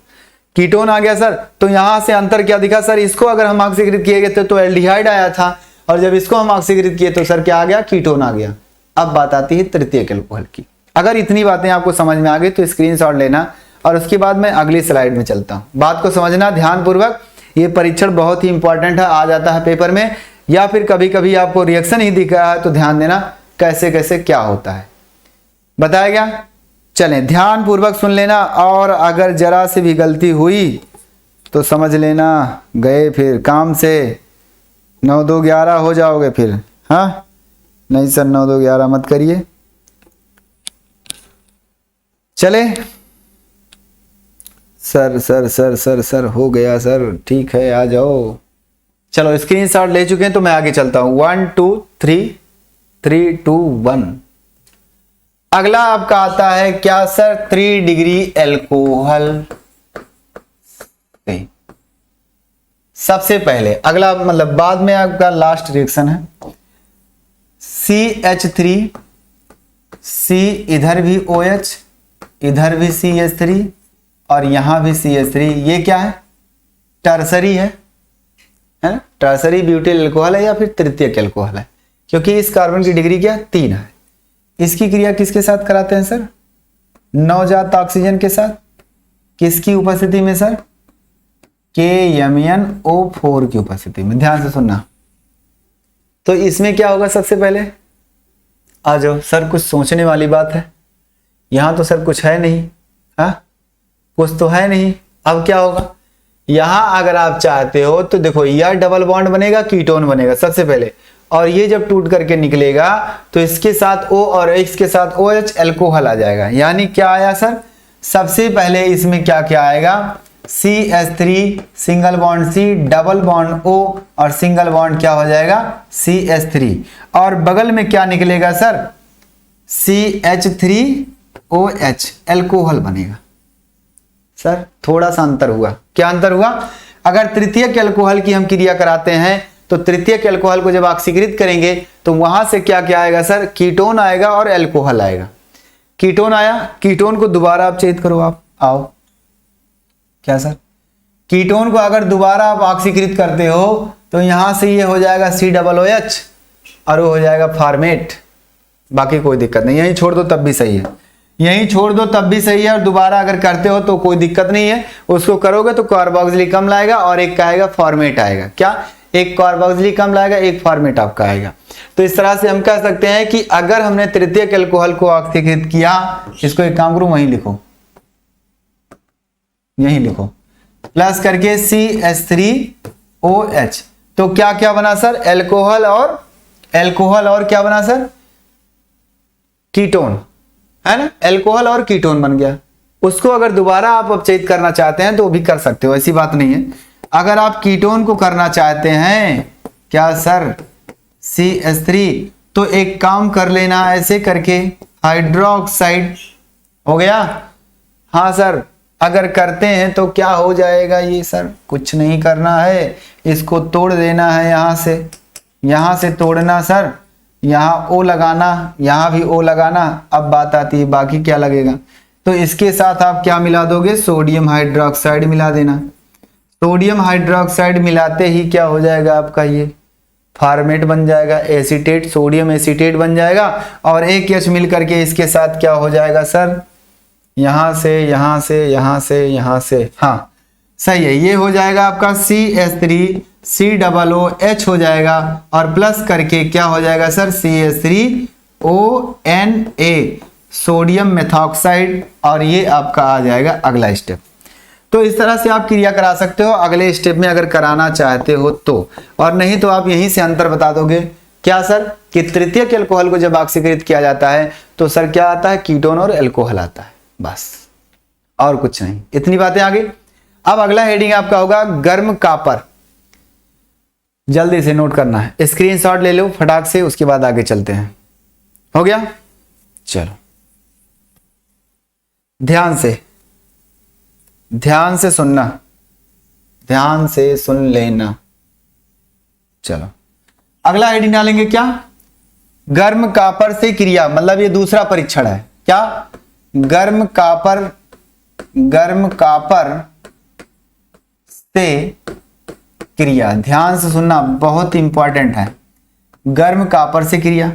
कीटोन आ गया सर। तो यहां से अंतर क्या दिखा सर? इसको अगर हम ऑक्सीकृत किए गए थे तो एल्डिहाइड आया था, और जब इसको हम ऑक्सीकृत किए तो सर क्या आ गया? कीटोन आ गया। अब बात आती है तृतीयक एल्कोहल की। अगर इतनी बातें आपको समझ में आ गई तो स्क्रीनशॉट लेना, और उसके बाद मैं अगली स्लाइड में चलता हूं। बात को समझना ध्यान पूर्वक, ये परीक्षण बहुत ही इंपॉर्टेंट है, आ जाता है पेपर में, या फिर कभी कभी आपको रिएक्शन ही दिख रहा है तो ध्यान देना कैसे कैसे क्या होता है, बताया गया। चलें, ध्यान पूर्वक सुन लेना, और अगर जरा से भी गलती हुई तो समझ लेना गए फिर काम से, 9 2 11 हो जाओगे फिर। हाँ नहीं सर 9 2 11 मत करिए। चले sir sir sir sir sir हो गया सर, ठीक है आ जाओ। चलो स्क्रीनशॉट ले चुके हैं तो मैं आगे चलता हूं। 1 2 3 3 2 1। अगला आपका आता है क्या सर? 3 degree alcohol. सबसे पहले अगला, मतलब बाद में आपका लास्ट रिएक्शन है CH3 C, इधर भी OH, इधर भी CH3 और यहां भी CH3। ये क्या है? टर्सरी है ना? टर्सरी ब्यूटिल एल्कोहल है या फिर तृतीयक एल्कोहल है, क्योंकि इस कार्बन की डिग्री क्या 3 है। इसकी क्रिया किसके साथ कराते हैं सर? नवजात ऑक्सीजन के साथ। किसकी उपस्थिति में सर? KMnO4 की उपस्थिति में। ध्यान से सुनना, तो इसमें क्या होगा? सबसे पहले आ जाओ सर, कुछ सोचने वाली बात है। यहां तो सर कुछ है नहीं, हाँ कुछ तो है नहीं। अब क्या होगा? यहां अगर आप चाहते हो तो देखो, यह डबल बॉन्ड बनेगा, कीटोन बनेगा। सबसे पहले और ये जब टूट करके निकलेगा तो इसके साथ O और X के साथ OH अल्कोहल आ जाएगा। यानी क्या आया सर, सबसे पहले इसमें क्या क्या आएगा, CH3 single bond C, double bond O और सिंगल बॉन्ड क्या हो जाएगा CH3, और बगल में क्या निकलेगा सर CH3OH अल्कोहल बनेगा। सर थोड़ा सा अंतर हुआ, क्या अंतर हुआ, अगर तृतीयक अल्कोहल की हम क्रिया कराते हैं तो तृतीयक अल्कोहल को जब ऑक्सीकृत करेंगे तो वहां से क्या क्या आएगा सर, कीटोन आएगा और अल्कोहल आएगा। कीटोन आया, कीटोन को दोबारा आप चेक करो, आप आओ, क्या सर, कीटोन को अगर दोबारा आप ऑक्सीकृत करते हो तो यहां से ये हो जाएगा COOH और वो हो जाएगा फॉर्मेट, बाकी कोई दिक्कत नहीं, यहीं छोड़ दो तब भी सही है, यहीं छोड़ दो तब भी सही है, और दोबारा अगर करते हो तो कोई दिक्कत नहीं है, उसको करोगे तो कार्बोक्सिलिक अम्ल आएगा और एक का आएगा फॉर्मेट आएगा, क्या, एक कार्बोक्सिलिक अम्ल आएगा, एक फॉर्मेट आपका आएगा। तो इस तरह से हम कह सकते हैं कि अगर हमने तृतीयक अल्कोहल को ऑक्सीकृत किया, इसको एक काम करो वहीं लिखो, यहीं लिखो, प्लस करके CH3OH, तो क्या क्या बना सर, अल्कोहल और क्या बना सर, कीटोन, है ना, अल्कोहल और कीटोन बन गया। उसको अगर दोबारा आप अपचयित करना चाहते हैं तो वो भी कर सकते हो, ऐसी बात नहीं है। अगर आप कीटोन को करना चाहते हैं क्या सर CH3, तो एक काम कर लेना, ऐसे करके हाइड्रोक्साइड हो गया। हाँ सर, अगर करते हैं तो क्या हो जाएगा ये सर, कुछ नहीं करना है, इसको तोड़ देना है, यहां से तोड़ना सर, यहाँ O लगाना, यहाँ भी O लगाना। अब बात आती है बाकी क्या लगेगा, तो इसके साथ आप क्या मिला दोगे, सोडियम हाइड्रोक्साइड मिला देना। सोडियम हाइड्रोक्साइड मिलाते ही क्या हो जाएगा आपका, ये फॉर्मेट बन जाएगा, एसीटेट, सोडियम एसीटेट बन जाएगा, और एक H मिल करके इसके साथ क्या हो जाएगा सर, यहां से, हाँ सही है, ये हो जाएगा आपका CH3COOH हो जाएगा, और प्लस करके क्या हो जाएगा सर CH3ONA सोडियम मेथॉक्साइड, और ये आपका आ जाएगा अगला स्टेप। तो इस तरह से आप क्रिया करा सकते हो अगले स्टेप में अगर कराना चाहते हो तो, और नहीं तो आप यहीं से अंतर बता दोगे, क्या सर, कि तृतीयक अल्कोहल को जब ऑक्सीकृत किया जाता है तो सर क्या आता है, कीटोन और अल्कोहल आता है, बस और कुछ नहीं, इतनी बातें आ गई। अब अगला हेडिंग आपका होगा गर्म कापर, जल्दी से नोट करना है, स्क्रीनशॉट ले लो फटाक से, उसके बाद आगे चलते हैं। हो गया, चलो ध्यान से सुनना, ध्यान से सुन लेना। चलो अगला हेडिंग डालेंगे क्या, गर्म कापर से क्रिया, मतलब ये दूसरा परीक्षण है, क्या, गर्म कापर से क्रिया, ध्यान से सुनना, बहुत इंपॉर्टेंट है। गर्म कापर से क्रिया,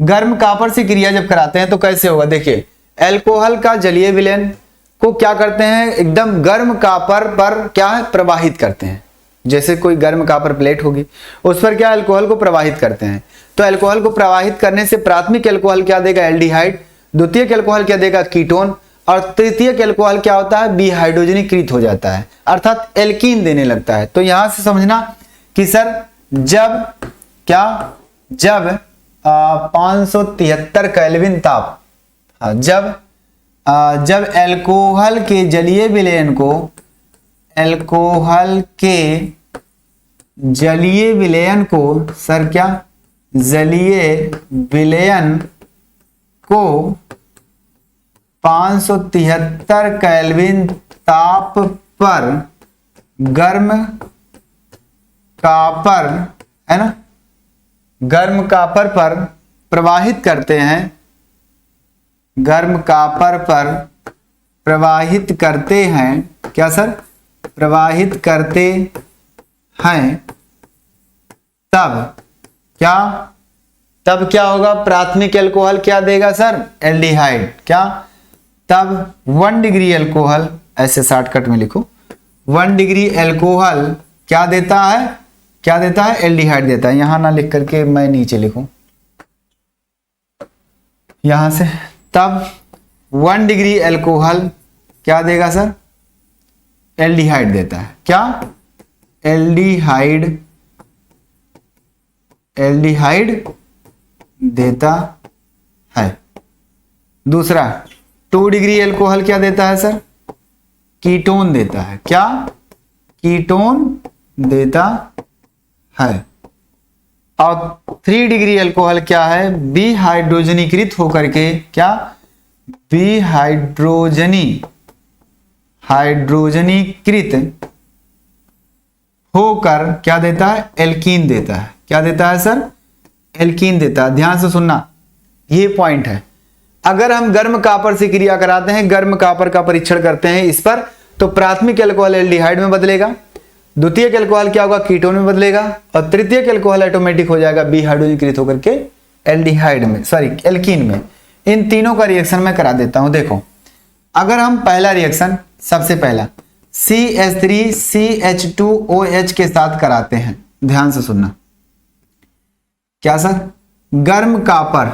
गर्म कापर से क्रिया जब कराते हैं तो कैसे होगा, देखिए अल्कोहल का जलीय विलयन को क्या करते हैं, एकदम गर्म कापर पर क्या है, प्रवाहित करते हैं। जैसे कोई गर्म कापर प्लेट होगी, उस पर क्या अल्कोहल को प्रवाहित करते हैं, तो अल्कोहल को प्रवाहित करने से प्राथमिक अल्कोहल क्या देगा, एल्डिहाइड, द्वितीयक अल्कोहल क्या देगा, कीटोन, और तृतीयक अल्कोहल क्या होता है, बीहाइड्रोजनीकृत हो जाता है, अर्थात एल्कीन देने लगता है। तो यहां से समझना कि सर जब 573 केल्विन ताप, जब अल्कोहल के जलीय विलयन को सर क्या, जलीय विलयन को 573 केल्विन ताप पर गर्म कापर, है ना, गर्म कापर पर प्रवाहित करते हैं, गर्म कापर पर प्रवाहित करते हैं, क्या सर, प्रवाहित करते हैं, तब क्या होगा, प्राथमिक अल्कोहल क्या देगा सर, एल्डिहाइड, क्या, तब 1 डिग्री अल्कोहल, ऐसे शॉर्टकट में लिखो, 1 डिग्री अल्कोहल क्या देता है, एल्डिहाइड देता है। यहां ना लिख करके मैं नीचे लिखूं, यहां से, तब 1 डिग्री अल्कोहल क्या देगा सर, एल्डिहाइड देता है, क्या, एल्डिहाइड देता है। दूसरा 2 डिग्री एल्कोहल क्या देता है सर? कीटोन देता है। क्या? कीटोन देता है। और 3 डिग्री एल्कोहल क्या है? विहाइड्रोजनीकृत होकर के, क्या? हाइड्रोजनीकृत होकर क्या देता है? एल्कीन देता है। क्या देता है सर? एल्कीन देता है। ध्यान से सुनना, ये पॉइंट है। अगर हम गर्म कापर से क्रिया कराते हैं, गर्म कापर का परीक्षण करते हैं इस पर, तो प्राथमिक एल्कोहल एल्डिहाइड में बदलेगा, द्वितीयक एल्कोहल क्या होगा? कीटोन में बदलेगा, और तृतीयक एल्कोहल ऑटोमेटिक हो जाएगा विहाइड्रोजनीकृत होकर के एल्डिहाइड में, सॉरी एल्कीन में। इन तीनों का रिएक्शन मैं करा देता हूं। देखो, अगर हम पहला रिएक्शन सबसे पहला CH3CH2OH के साथ कराते हैं, ध्यान से सुनना। क्या सर? गर्म कापर,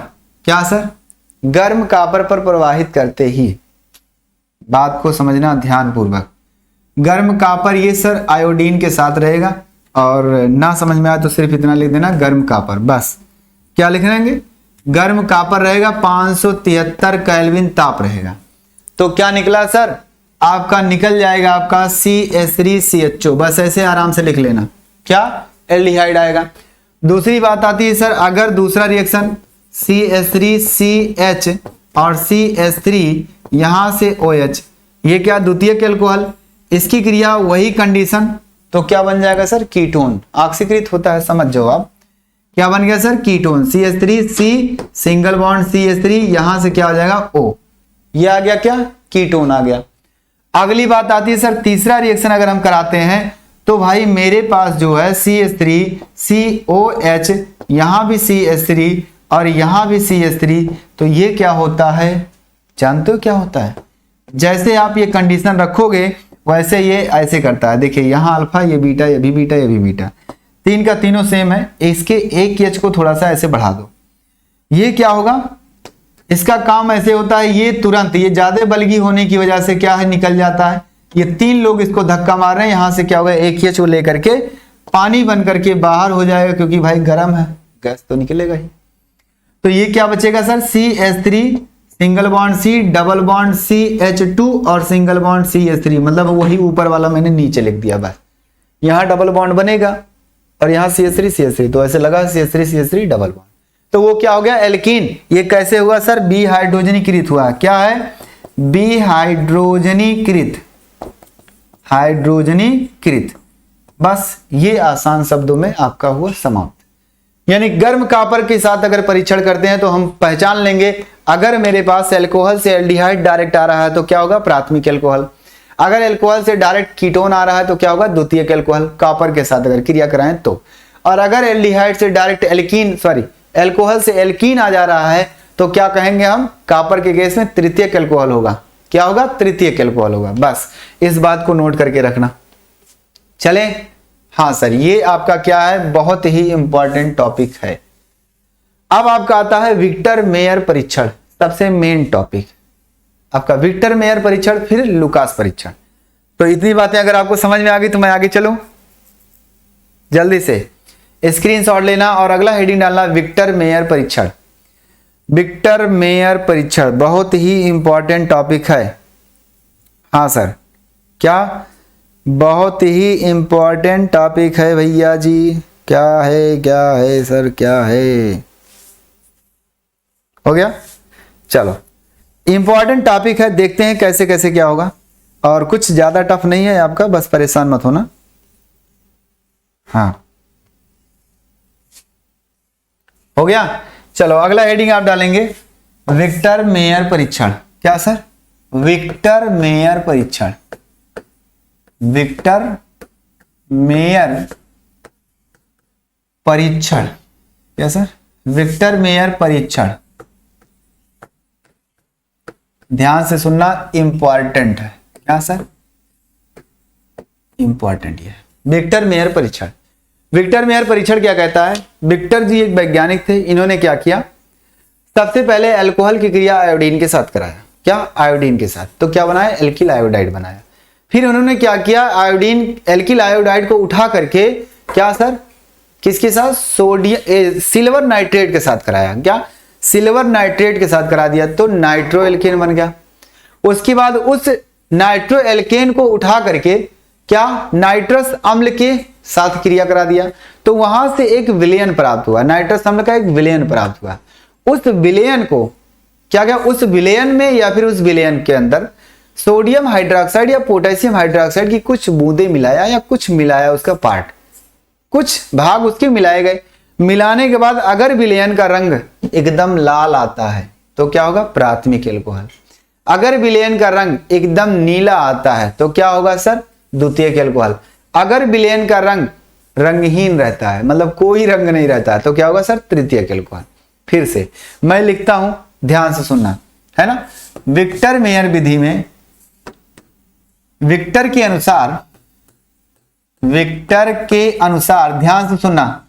क्या सर? गर्म कापर पर प्रवाहित करते ही, बात को समझना ध्यान पूर्वक, गर्म कापर ये सर आयोडीन के साथ रहेगा, और ना समझ में आया तो सिर्फ इतना लिख देना गर्म कापर, बस। क्या लिख लेंगे? गर्म कापर रहेगा, 573 केल्विन ताप रहेगा। तो क्या निकला सर? आपका निकल जाएगा आपका CH3CHO, बस ऐसे आराम से लिख लेना। क्या? एल्डिहाइड आएगा। दूसरी बात आती है सर, अगर दूसरा रिएक्शन CH3CH और CH3 यहां से OH, ये क्या? द्वितीयक एल्कोहल, इसकी क्रिया वही कंडीशन, तो क्या बन जाएगा सर? कीटोन। ऑक्सीकृत होता है, समझ जाओ आप। क्या बन गया sir? Ketone. CH3C single bond CH3, यहां से क्या हो जाएगा? O, ये आ गया क्या? कीटोन आ गया। अगली बात आती है सर, तीसरा रिएक्शन अगर हम कराते हैं तो भाई मेरे पास जो है CH3COH, यहां भी CH3 और यहां भी CH3, तो ये क्या होता है? जानते हो क्या होता है? जैसे आप ये कंडीशन रखोगे वैसे ये ऐसे करता है। देखिए यहाँ अल्फा, ये बीटा, ये भी बीटा, ये भी बीटा, तीन का तीनों सेम है। इसके एक एच को थोड़ा सा ऐसे बढ़ा दो, ये क्या होगा? इसका काम ऐसे होता है, ये तुरंत, ये ज्यादा बलगी होने की वजह से क्या है? निकल जाता है। ये 3 लोग इसको धक्का मार रहे हैं, यहां से क्या होगा? एक एच को लेकर के पानी बन करके बाहर हो जाएगा, क्योंकि भाई गर्म है, गैस तो निकलेगा ही। तो ये क्या बचेगा sir? CH3 single bond C, double bond CH2 और सिंगल बॉन्ड CH3, मतलब वही ऊपर वाला मैंने नीचे लिख दिया बस। यहां डबल बॉन्ड बनेगा और यहां CH3 तो ऐसे लगा CH3 डबल बॉन्ड, तो वो क्या हो गया? एल्कीन। ये कैसे हुआ सर? विहाइड्रोजनीकृत हुआ। क्या है? विहाइड्रोजनीकृत, हाइड्रोजनीकृत। बस ये आसान शब्दों में आपका हुआ समाप्त। यानी गर्म कापर के साथ अगर परीक्षण करते हैं तो हम पहचान लेंगे, अगर मेरे पास एल्कोहल से एल्डिहाइड डायरेक्ट आ रहा है तो क्या होगा? प्राथमिक एल्कोहल। अगर एल्कोहल से डायरेक्ट कीटोन आ रहा है तो क्या होगा? द्वितीयक एल्कोहल, कापर के साथ अगर क्रिया कराएं तो। और अगर एल्डिहाइड से डायरेक्ट एल्कोहल से एल्कीन आ जा रहा है तो क्या कहेंगे हम? कापर के केस में तृतीयक एल्कोहल होगा। क्या होगा? तृतीयक एल्कोहल होगा। बस इस बात को नोट करके रखना। चले, हाँ सर, ये आपका क्या है? बहुत ही इंपॉर्टेंट टॉपिक है। अब आपका आता है विक्टर मेयर परीक्षण, सबसे मेन टॉपिक आपका विक्टर मेयर परीक्षण, फिर लुकास परीक्षण। तो इतनी बातें अगर आपको समझ में आ गई तो मैं आगे चलूं, जल्दी से स्क्रीनशॉट लेना और अगला हेडिंग डालना, विक्टर मेयर परीक्षण। विक्टर मेयर परीक्षण बहुत ही इंपॉर्टेंट टॉपिक है। हाँ सर, क्या? बहुत ही इंपॉर्टेंट टॉपिक है भैया जी। क्या है? क्या है सर? क्या है? हो गया? चलो, इंपॉर्टेंट टॉपिक है, देखते हैं कैसे कैसे क्या होगा। और कुछ ज्यादा टफ नहीं है आपका, बस परेशान मत होना। हाँ, हो गया? चलो अगला हेडिंग आप डालेंगे, विक्टर मेयर परीक्षण। क्या सर? विक्टर मेयर परीक्षण। विक्टर मेयर परीक्षण। क्या सर? विक्टर मेयर परीक्षण। ध्यान से सुनना, इंपॉर्टेंट है। क्या सर? इंपॉर्टेंट है विक्टर मेयर परीक्षण। विक्टर मेयर परीक्षण क्या कहता है? विक्टर जी एक वैज्ञानिक थे, इन्होंने क्या किया? सबसे पहले अल्कोहल की क्रिया आयोडीन के साथ कराया। क्या? आयोडीन के साथ। तो क्या बनाया? एल्किल आयोडाइड बनाया। फिर उन्होंने क्या किया? आयोडीन एल्किल आयोडाइड को उठा करके क्या सर किसके साथ? सोडियम सिल्वर नाइट्रेट के साथ कराया। क्या? सिल्वर नाइट्रेट के साथ करा दिया तो नाइट्रो एल्केन बन गया। उसके बाद उस नाइट्रो एल्केन को उठा करके क्या नाइट्रस अम्ल के साथ क्रिया करा दिया तो वहां से एक विलयन प्राप्त हुआ, नाइट्रस अम्ल का एक विलयन प्राप्त हुआ। उस विलयन को क्या क्या उस विलयन में या फिर उस विलयन के अंदर सोडियम हाइड्रोक्साइड या पोटेशियम हाइड्रोक्साइड की कुछ बूंदे मिलाया या कुछ मिलाया, उसका पार्ट कुछ भाग उसके मिलाए गए। मिलाने के बाद अगर विलयन का रंग एकदम लाल आता है तो क्या होगा? प्राथमिक एल्कोहल। अगर विलयन का रंग एकदम नीला आता है तो क्या होगा सर? द्वितीयक एल्कोहल। अगर विलयन का रंग रंगहीन रहता है, मतलब कोई रंग नहीं रहता है, तो क्या होगा सर? तृतीयक एल्कोहल। फिर से मैं लिखता हूं, ध्यान से सुनना है ना। विक्टर मेयर विधि में विक्टर के अनुसार ध्यान से सुनना,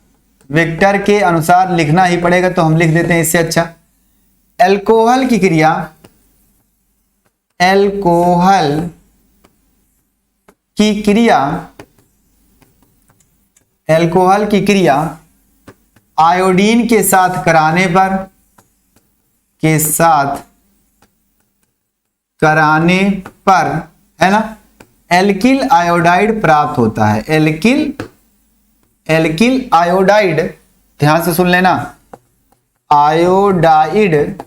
विक्टर के अनुसार लिखना ही पड़ेगा तो हम लिख देते हैं इससे अच्छा। एल्कोहल की क्रिया आयोडीन के साथ कराने पर है ना एल्किल आयोडाइड प्राप्त होता है। एल्किल आयोडाइड, ध्यान से सुन लेना, आयोडाइड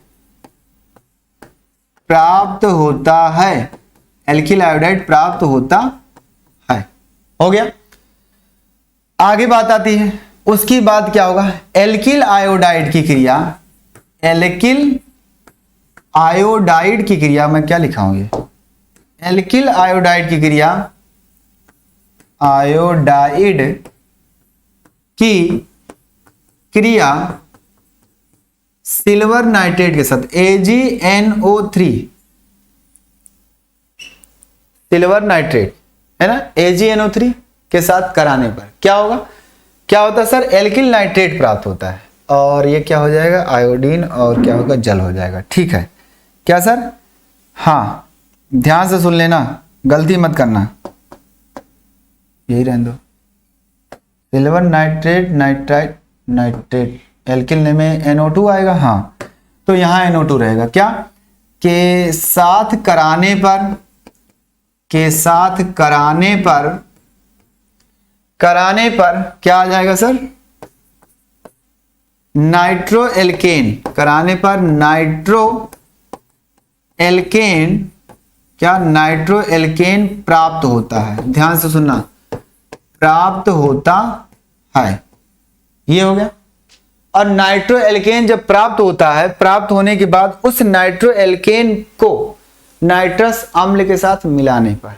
प्राप्त होता है। एल्किल आयोडाइड प्राप्त होता है। हो गया। आगे बात आती है, उसकी बाद क्या होगा? एल्किल आयोडाइड की क्रिया, एल्किल आयोडाइड की क्रिया, मैं क्या लिखा हूं ये? एल्किल आयोडाइड की क्रिया, आयोडाइड की क्रिया सिल्वर नाइट्रेट के साथ AgNO3, सिल्वर नाइट्रेट है ना, AgNO3 के साथ कराने पर क्या होगा? क्या होता है सर? एल्किल नाइट्रेट प्राप्त होता है और ये क्या हो जाएगा? आयोडीन और क्या होगा? जल हो जाएगा। ठीक है क्या सर? हाँ, ध्यान से सुन लेना, गलती मत करना, यही रहने दो। सिल्वर नाइट्रेट एल्किल में NO2 आएगा। हाँ, तो यहां NO2 रहेगा। क्या? के साथ कराने पर क्या आ जाएगा सर? Nitro alkene. कराने पर नाइट्रो एल्केन, क्या? नाइट्रो एल्केन प्राप्त होता है। ध्यान से सुनना, प्राप्त होता है, ये हो गया। और नाइट्रो एल्केन जब प्राप्त होता है, प्राप्त होने के बाद उस नाइट्रो एल्केन को नाइट्रस अम्ल के साथ मिलाने पर,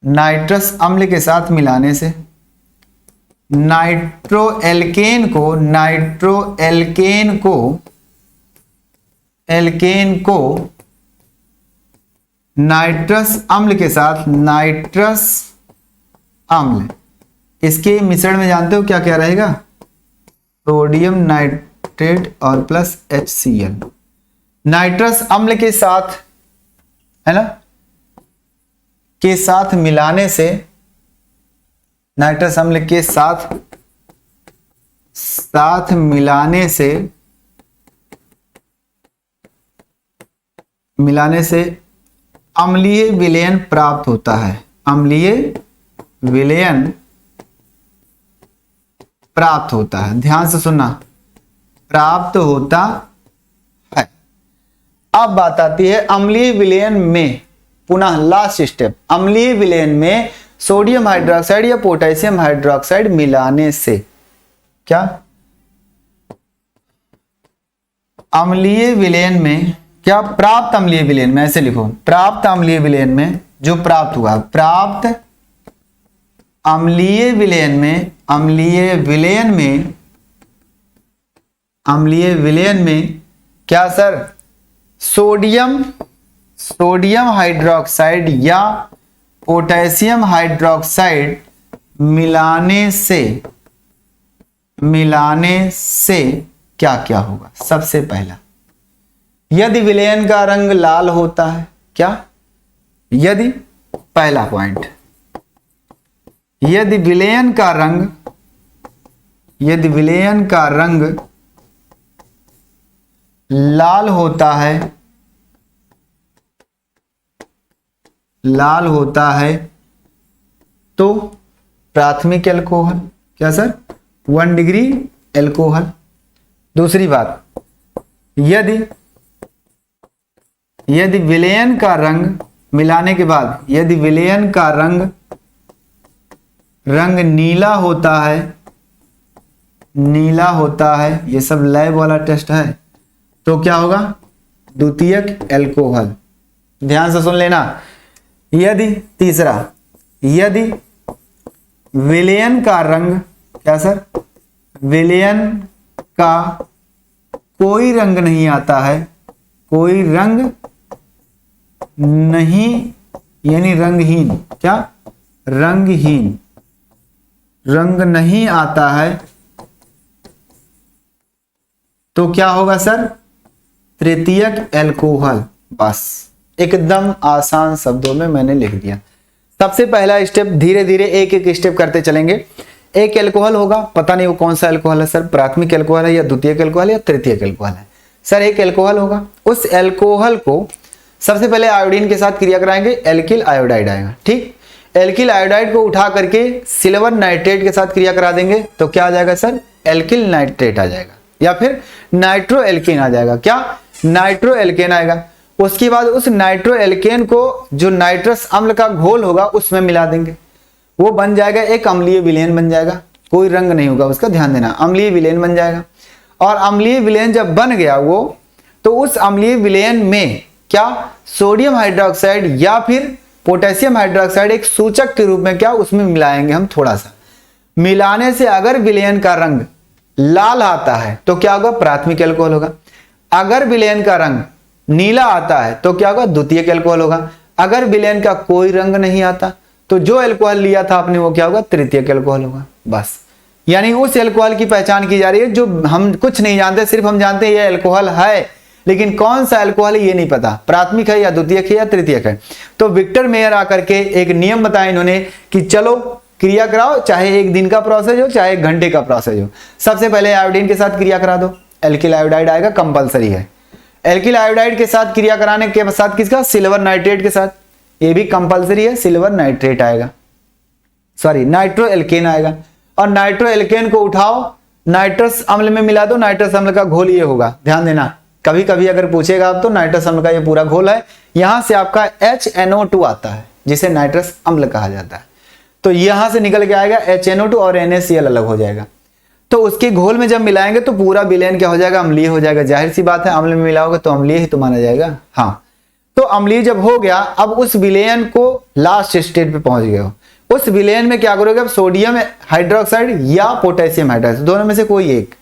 नाइट्रस अम्ल के साथ मिलाने से नाइट्रो एल्केन को नाइट्रस अम्ल के साथ, नाइट्रस अम्ल, इसके मिश्रण में जानते हो क्या क्या रहेगा? सोडियम नाइट्रेट और प्लस HCl। नाइट्रस अम्ल के साथ है ना, के साथ मिलाने से, नाइट्रस अम्ल के साथ मिलाने से अम्लीय विलयन प्राप्त होता है। अम्लीय विलयन प्राप्त होता है। ध्यान से सुनना, प्राप्त होता है। अब बात आती है अम्लीय विलयन में, पुनः लास्ट स्टेप, अम्लीय विलयन में सोडियम हाइड्रोक्साइड या पोटेशियम हाइड्रोक्साइड मिलाने से क्या? अम्लीय विलयन में क्या? प्राप्त अम्लीय विलयन में, ऐसे लिखो, प्राप्त अम्लीय विलयन में जो प्राप्त हुआ, प्राप्त अम्लीय विलयन में क्या सर? सोडियम हाइड्रोक्साइड या पोटेशियम हाइड्रोक्साइड मिलाने से क्या क्या होगा? सबसे पहला, यदि विलयन का रंग लाल होता है, क्या? यदि, पहला पॉइंट, यदि विलयन का रंग यदि विलयन का रंग लाल होता है तो प्राथमिक एल्कोहल। क्या सर? 1 degree alcohol. दूसरी बात, यदि विलयन का रंग मिलाने के बाद यदि विलयन का रंग नीला होता है, ये सब लैब वाला टेस्ट है, तो क्या होगा? द्वितीयक एल्कोहल। ध्यान से सुन लेना। तीसरा, यदि विलयन का रंग, क्या सर? विलयन का कोई रंग नहीं आता है, कोई रंग नहीं, यानी रंगहीन। क्या? रंगहीन, रंग नहीं आता है, तो क्या होगा सर? तृतीयक एल्कोहल। बस एकदम आसान शब्दों में मैंने लिख दिया। सबसे पहला स्टेप, धीरे धीरे एक एक स्टेप करते चलेंगे। एक एल्कोहल होगा, पता नहीं वो कौन सा एल्कोहल है सर, प्राथमिक एल्कोहल है या द्वितीयक एल्कोहल या तृतीयक एल्कोहल है। सर एक एल्कोहल होगा, उस एल्कोहल को सबसे पहले आयोडीन के साथ क्रिया कराएंगे, एल्किल आयोडाइड आएगा। ठीक, एल्किल आयोडाइड को उठा करके सिल्वर नाइट्रेट के साथ क्रिया करा देंगे तो क्या आ जाएगा सर? एल्किल नाइट्रेट आ जाएगा, या फिर नाइट्रो एल्केन आ जाएगा। क्या? नाइट्रो एल्केन आएगा। उसके बाद उस नाइट्रो एल्केन को जो नाइट्रस अम्ल का घोल होगा उसमें मिला देंगे, वो बन जाएगा एक अम्लीय विलयन बन जाएगा। कोई रंग नहीं होगा उसका, ध्यान देना, अम्लीय विलयन बन जाएगा। और अम्लीय विलयन जब बन गया वो, तो उस अम्लीय विलयन में क्या? सोडियम हाइड्रोक्साइड या फिर पोटेशियम हाइड्रोक्साइड एक सूचक के रूप में क्या उसमें मिलाएंगे हम थोड़ा सा। मिलाने से अगर विलयन का रंग लाल आता है तो क्या होगा? प्राथमिक एल्कोहल होगा। अगर विलयन का रंग नीला आता है तो क्या होगा? द्वितीयक एल्कोहल होगा। अगर विलयन का कोई रंग नहीं आता तो जो एल्कोहल लिया था आपने वो क्या होगा? तृतीयक एल्कोहल होगा। बस, यानी उस एल्कोहल की पहचान की जा रही है जो हम कुछ नहीं जानते, सिर्फ हम जानते हैं ये एल्कोहल है, लेकिन कौन सा एल्कोहल है ये नहीं पता, प्राथमिक है या द्वितीयक है या तृतीयक है। तो विक्टर मेयर आकर के एक नियम बताया इन्होंने कि चलो क्रिया कराओ, चाहे 1 दिन का प्रोसेस हो चाहे 1 घंटे का प्रोसेस हो। सबसे पहले आयोडीन के साथ क्रिया करा दो, एल्किल आयोडाइड आएगा, कंपलसरी है। एल्किल आयोडाइड के साथ क्रिया कराने के साथ किसका? सिल्वर नाइट्रेट के साथ, ये भी कंपलसरी है, सिल्वर नाइट्रेट आएगा, सॉरी नाइट्रो एल्केन आएगा। और नाइट्रो एल्केन को उठाओ, नाइट्रस अम्ल में मिला दो, नाइट्रस अम्ल का घोल ये होगा। ध्यान देना, कभी कभी अगर पूछेगा आप तो नाइट्रस अम्ल का ये पूरा घोल है, यहां से आपका HNO2 आता है जिसे नाइट्रस अम्ल कहा जाता है, तो यहां से निकल के आएगा HNO2 और NaCl अलग हो जाएगा। तो उसके घोल में जब मिलाएंगे तो पूरा विलयन क्या हो जाएगा? अम्लीय हो जाएगा। जाहिर सी बात है, अम्ल में मिलाओगे तो अम्लीय ही तो माना जाएगा। हाँ, तो अम्लीय जब हो गया, अब उस विलयन को लास्ट स्टेज पे पहुंच गए हो, उस विलयन में क्या करोगे? अब सोडियम हाइड्रोक्साइड या पोटेशियम हाइड्रोक्साइड दोनों में से कोई एक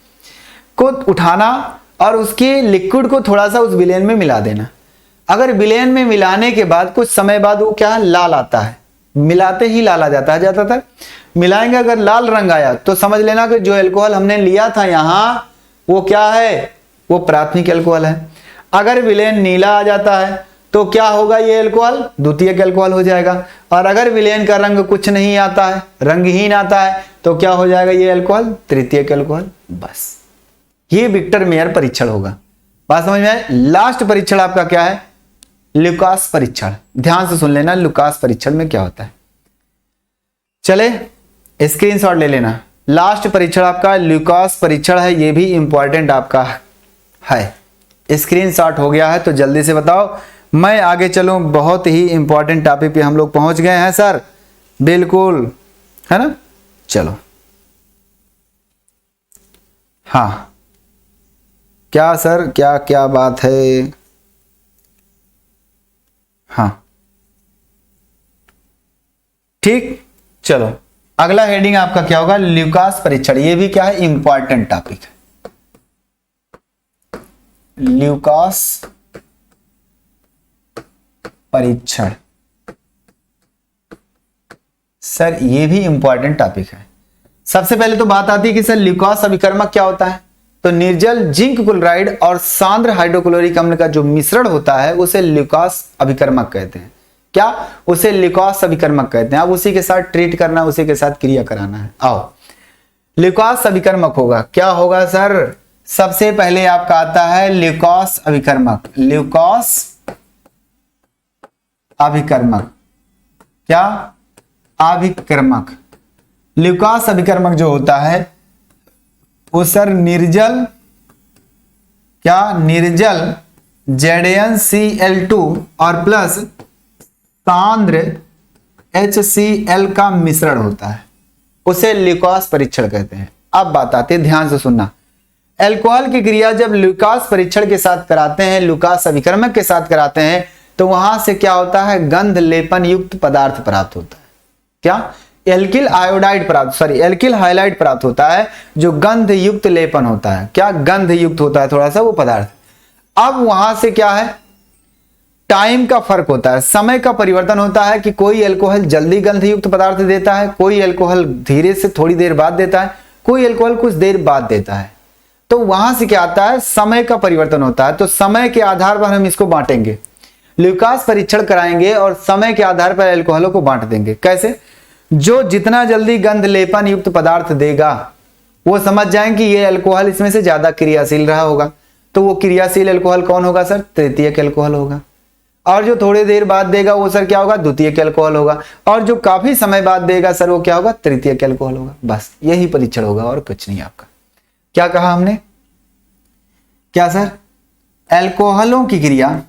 को उठाना और उसके लिक्विड को थोड़ा सा उस विलयन में मिला देना। अगर विलयन में मिलाने के बाद कुछ समय बाद वो क्या लाल आता है, मिलाते ही लाल आ जाता है ज्यादातर। मिलाएंगे अगर लाल रंग आया तो समझ लेना कि जो एल्कोहल हमने लिया था यहां वो क्या है? वो प्राथमिक एल्कोहल है। अगर विलयन नीला आ जाता है तो क्या होगा? ये एल्कोहल द्वितीयक एल्कोहल हो जाएगा। और अगर विलयन का रंग कुछ नहीं आता है, रंगहीन आता है, तो क्या हो जाएगा? ये एल्कोहल तृतीयक एल्कोहल। बस ये विक्टर मेयर परीक्षण होगा। बात समझ में आए? लास्ट परीक्षण आपका क्या है? लुकास परीक्षण। ध्यान से सुन लेना, लुकास परीक्षण में क्या होता है। चले स्क्रीनशॉट ले लेना। लास्ट परीक्षण आपका लुकास परीक्षण है, ये भी इंपॉर्टेंट आपका है। स्क्रीनशॉट हो गया है तो जल्दी से बताओ, मैं आगे चलूं। बहुत ही इंपॉर्टेंट टॉपिक पे हम लोग पहुंच गए हैं सर, बिल्कुल है ना। चलो हाँ, क्या सर, क्या क्या बात है? हाँ ठीक, चलो अगला हेडिंग आपका क्या होगा? लुकास परीक्षण। ये भी क्या है? इंपॉर्टेंट टॉपिक है। लुकास परीक्षण सर, ये भी इंपॉर्टेंट टॉपिक है। सबसे पहले तो बात आती है कि सर लुकास अभिकर्मक क्या होता है। तो निर्जल जिंक क्लोराइड और सांद्र हाइड्रोक्लोरिक अम्ल का जो मिश्रण होता है उसे लुकास अभिकर्मक कहते हैं। क्या? उसे लुकास अभिकर्मक कहते हैं। अब उसी के साथ ट्रीट करना, उसी के साथ क्रिया कराना है। आओ, ल्यूकास अभिकर्मक होगा। क्या होगा सर? सबसे पहले आपका आता है ल्यूकास अभिकर्मक। ल्यूकास अभिकर्मक, क्या? अभिकर्मक। ल्यूकास अभिकर्मक जो होता है वो सर निर्जल, क्या? निर्जल ZnCl2 और प्लस सांद्र HCl का मिश्रण होता है, उसे ल्यूकास परीक्षण कहते हैं। अब बात आती है, ध्यान से सुनना। अल्कोहल की क्रिया जब ल्यूकास परीक्षण के साथ कराते हैं, ल्यूकास अभिकर्मक के साथ कराते हैं, तो वहां से क्या होता है? गंध लेपन युक्त पदार्थ प्राप्त होता है। क्या? एल्किल आयोडाइड प्राप्त, सॉरी एल्किल हाइलाइड प्राप्त होता है, जो गंध युक्त लेपन होता है। क्या? गंध युक्त होता है थोड़ा सा वो पदार्थ। अब वहां से क्या है? टाइम का फर्क होता है, समय का परिवर्तन होता है कि कोई अल्कोहल जल्दी गंध युक्त पदार्थ देता है, कोई अल्कोहल धीरे से थोड़ी देर बाद देता है, कोई अल्कोहल कुछ देर बाद देता है। तो वहां से क्या आता है? समय का परिवर्तन होता है। तो समय के आधार पर हम इसको बांटेंगे, ल्यूकास परीक्षण कराएंगे और समय के आधार पर अल्कोहलों को बांट देंगे। कैसे? जो जितना जल्दी गंध लेपन युक्त पदार्थ देगा वो समझ जाएं कि ये अल्कोहल इसमें से ज्यादा क्रियाशील रहा होगा, तो वो क्रियाशील अल्कोहल कौन होगा सर? तृतीयक अल्कोहल होगा। और जो थोड़ी देर बाद देगा वो सर क्या होगा? द्वितीयक अल्कोहल होगा। और जो काफी समय बाद देगा सर वो क्या होगा? तृतीयक अल्कोहल होगा। बस यही परीक्षण होगा और कुछ नहीं आपका। क्या कहा हमने? क्या सर? अल्कोहलों की क्रिया,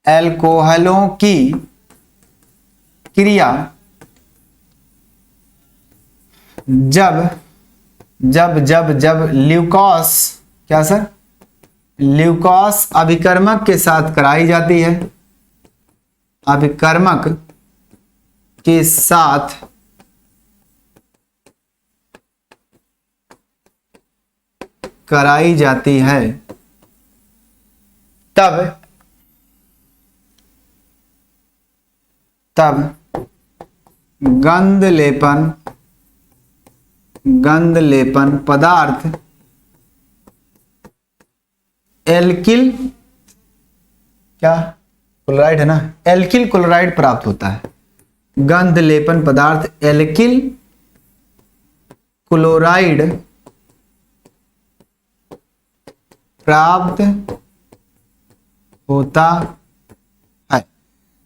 अल्कोहलों की क्रिया जब जब जब जब ल्यूकास, क्या सर? ल्यूकास अभिकर्मक के साथ कराई जाती है, अभिकर्मक के साथ कराई जाती है, तब गंध लेपन पदार्थ एल्किल, क्या? क्लोराइड है ना, एल्किल क्लोराइड प्राप्त होता है। गंध लेपन पदार्थ एल्किल क्लोराइड प्राप्त होता है।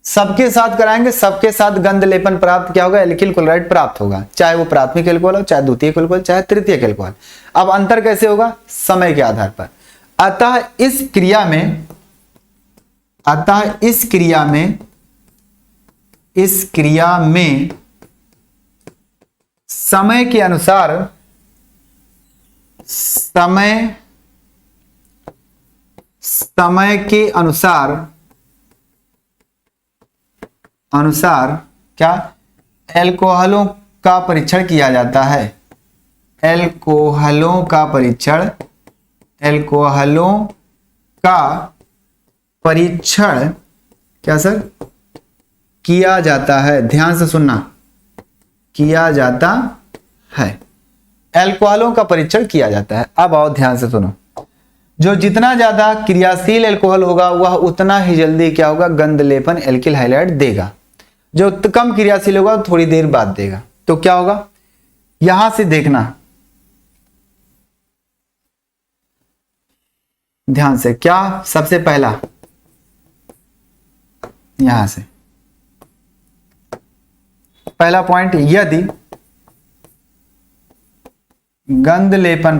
सबके साथ कराएंगे, सबके साथ गंध लेपन प्राप्त क्या होगा? एल्किल क्लोराइड प्राप्त होगा, चाहे वो प्राथमिक एल्कोहल हो, चाहे द्वितीयक एल्कोहल, चाहे तृतीयक एल्कोहल। अब अंतर कैसे होगा? समय के आधार पर। अतः इस क्रिया में समय के अनुसार क्या? अल्कोहलों का परीक्षण किया जाता है। अल्कोहलों का परीक्षण क्या सर? किया जाता है। ध्यान से सुनना, किया जाता है। अल्कोहलों का परीक्षण किया जाता है। अब आओ ध्यान से सुनो, जो जितना ज्यादा क्रियाशील अल्कोहल होगा वह उतना ही जल्दी क्या होगा? गंध लेपन एल्किल हाइलाइड देगा। जो कम क्रियाशील होगा वो थोड़ी देर बाद देगा। तो क्या होगा? यहां से देखना ध्यान से, क्या? सबसे पहला यहां से पहला पॉइंट, यदि गंध लेपन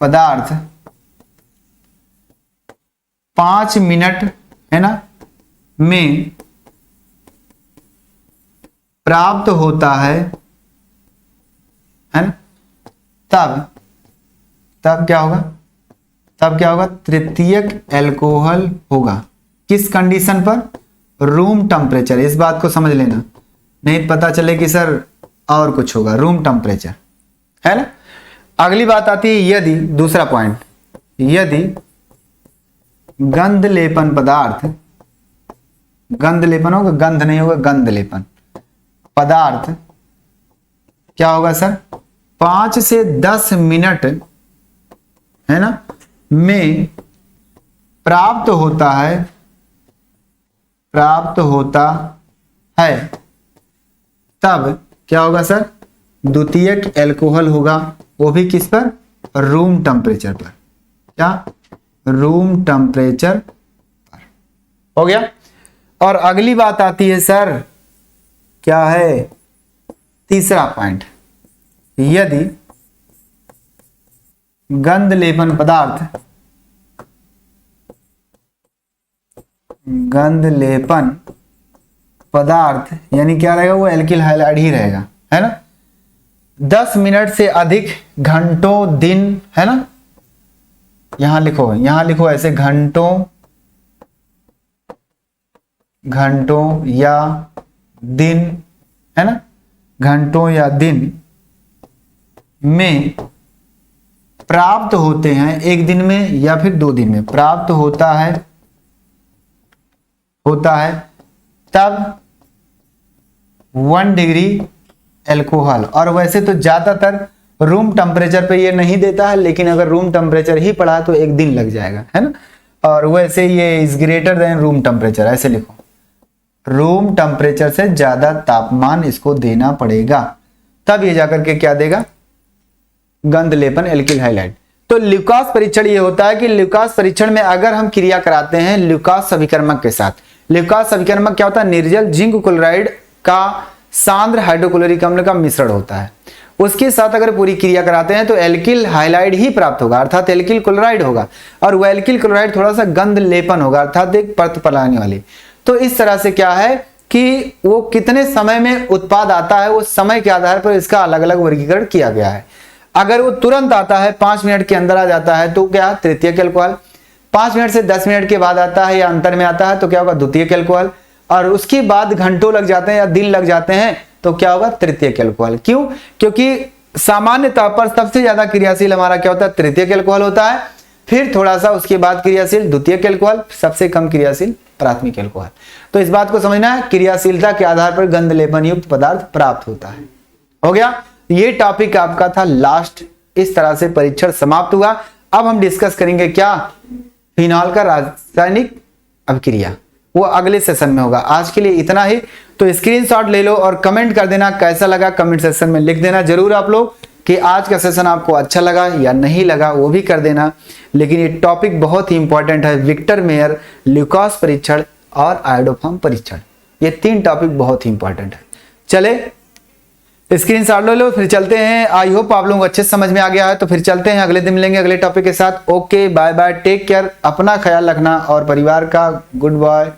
पदार्थ 5 मिनट है ना में प्राप्त होता है ना, तब क्या होगा? तृतीयक अल्कोहल होगा। किस कंडीशन पर? Room temperature. इस बात को समझ लेना, नहीं पता चले कि सर और कुछ होगा। रूम टेम्परेचर है ना। अगली बात आती है यदि, दूसरा पॉइंट, यदि गंध लेपन पदार्थ, गंध लेपन होगा, गंध नहीं होगा, गंध लेपन पदार्थ क्या होगा सर? 5 से 10 मिनट है ना में प्राप्त होता है, प्राप्त होता है तब क्या होगा सर, द्वितीयक एल्कोहल होगा, वो भी किस पर, रूम टेम्परेचर पर। क्या, रूम टेम्परेचर पर। हो गया। और अगली बात आती है सर, क्या है, तीसरा पॉइंट, यदि गंध लेपन पदार्थ, गंध लेपन पदार्थ यानी क्या रहेगा, वो एल्किल हाइलाइड ही रहेगा, है ना, 10 मिनट से अधिक घंटों दिन, है ना, यहां लिखो ऐसे, घंटों या दिन, है ना, घंटों या दिन में प्राप्त होते हैं, एक दिन में या फिर 2 दिन में प्राप्त होता है तब 1 डिग्री एल्कोहल। और वैसे तो ज्यादातर रूम टेम्परेचर पे ये नहीं देता है, लेकिन अगर रूम टेम्परेचर ही पड़ा तो 1 दिन लग जाएगा, है ना। और वैसे ये is greater than room temperature, ऐसे लिखो, रूम टेम्परेचर से ज्यादा तापमान इसको देना पड़ेगा, तब ये जाकर के क्या देगा, गंध लेपन एल्किल हाइलाइड। तो ल्यूकास परीक्षण ये होता है कि ल्यूकास परीक्षण में अगर हम क्रिया कराते हैं ल्यूकास अभिकर्मक के साथ, ल्यूकास अभिकर्मक क्या होता है, निर्जल जिंक क्लोराइड का सांद्र हाइड्रोक्लोरिक अम्ल का मिश्रण होता है, उसके साथ अगर पूरी क्रिया कराते हैं तो एल्किल हाइलाइड ही प्राप्त होगा, अर्थात एल्किल क्लोराइड होगा, और वह एल्किल क्लोराइड थोड़ा सा गंध लेपन होगा, अर्थात एक परत पलाने वाली। तो इस तरह से क्या है कि वो कितने समय में उत्पाद आता है, उस समय के आधार पर इसका अलग अलग वर्गीकरण किया गया है। अगर वो तुरंत आता है, 5 मिनट के अंदर आ जाता है, तो क्या, तृतीयक एल्कोहल। 5 मिनट से 10 मिनट के बाद आता है या अंतर में आता है तो क्या होगा, द्वितीयक एल्कोहल। और उसके बाद घंटों लग जाते हैं या दिन लग जाते हैं तो क्या होगा, तृतीयक एल्कोहल। क्यों, क्योंकि सामान्यतः पर सबसे ज्यादा क्रियाशील हमारा क्या होता है, तृतीयक एल्कोहल होता है, फिर थोड़ा सा उसके बाद क्रियाशील द्वितीयक एल्कोहल, सबसे कम क्रियाशील प्राथमिक एल्कोहल। तो इस बात को समझना है, क्रियाशीलता के आधार पर गंध लेपन युक्त पदार्थ प्राप्त होता है। हो गया, ये टॉपिक आपका था लास्ट। इस तरह से परीक्षण समाप्त हुआ। अब हम डिस्कस करेंगे क्या, फिनॉल का रासायनिक अभिक्रिया, वो अगले सेशन में होगा। आज के लिए इतना ही। तो स्क्रीनशॉट ले लो और कमेंट कर देना कैसा लगा, कमेंट सेक्शन में लिख देना जरूर आप लोग कि आज का सेशन आपको अच्छा लगा या नहीं लगा, वो भी कर देना। लेकिन ये टॉपिक बहुत ही इंपॉर्टेंट है, विक्टर मेयर, ल्यूकास परीक्षण और आयोडोफॉर्म परीक्षण, ये 3 टॉपिक बहुत ही इंपॉर्टेंट है। चले स्क्रीनशॉट ले लो, फिर चलते हैं। आई होप आप लोगों को अच्छे समझ में आ गया है। तो फिर चलते हैं, अगले दिन मिलेंगे अगले टॉपिक के साथ। Okay, bye bye, take care, अपना ख्याल रखना और परिवार का। Good bye.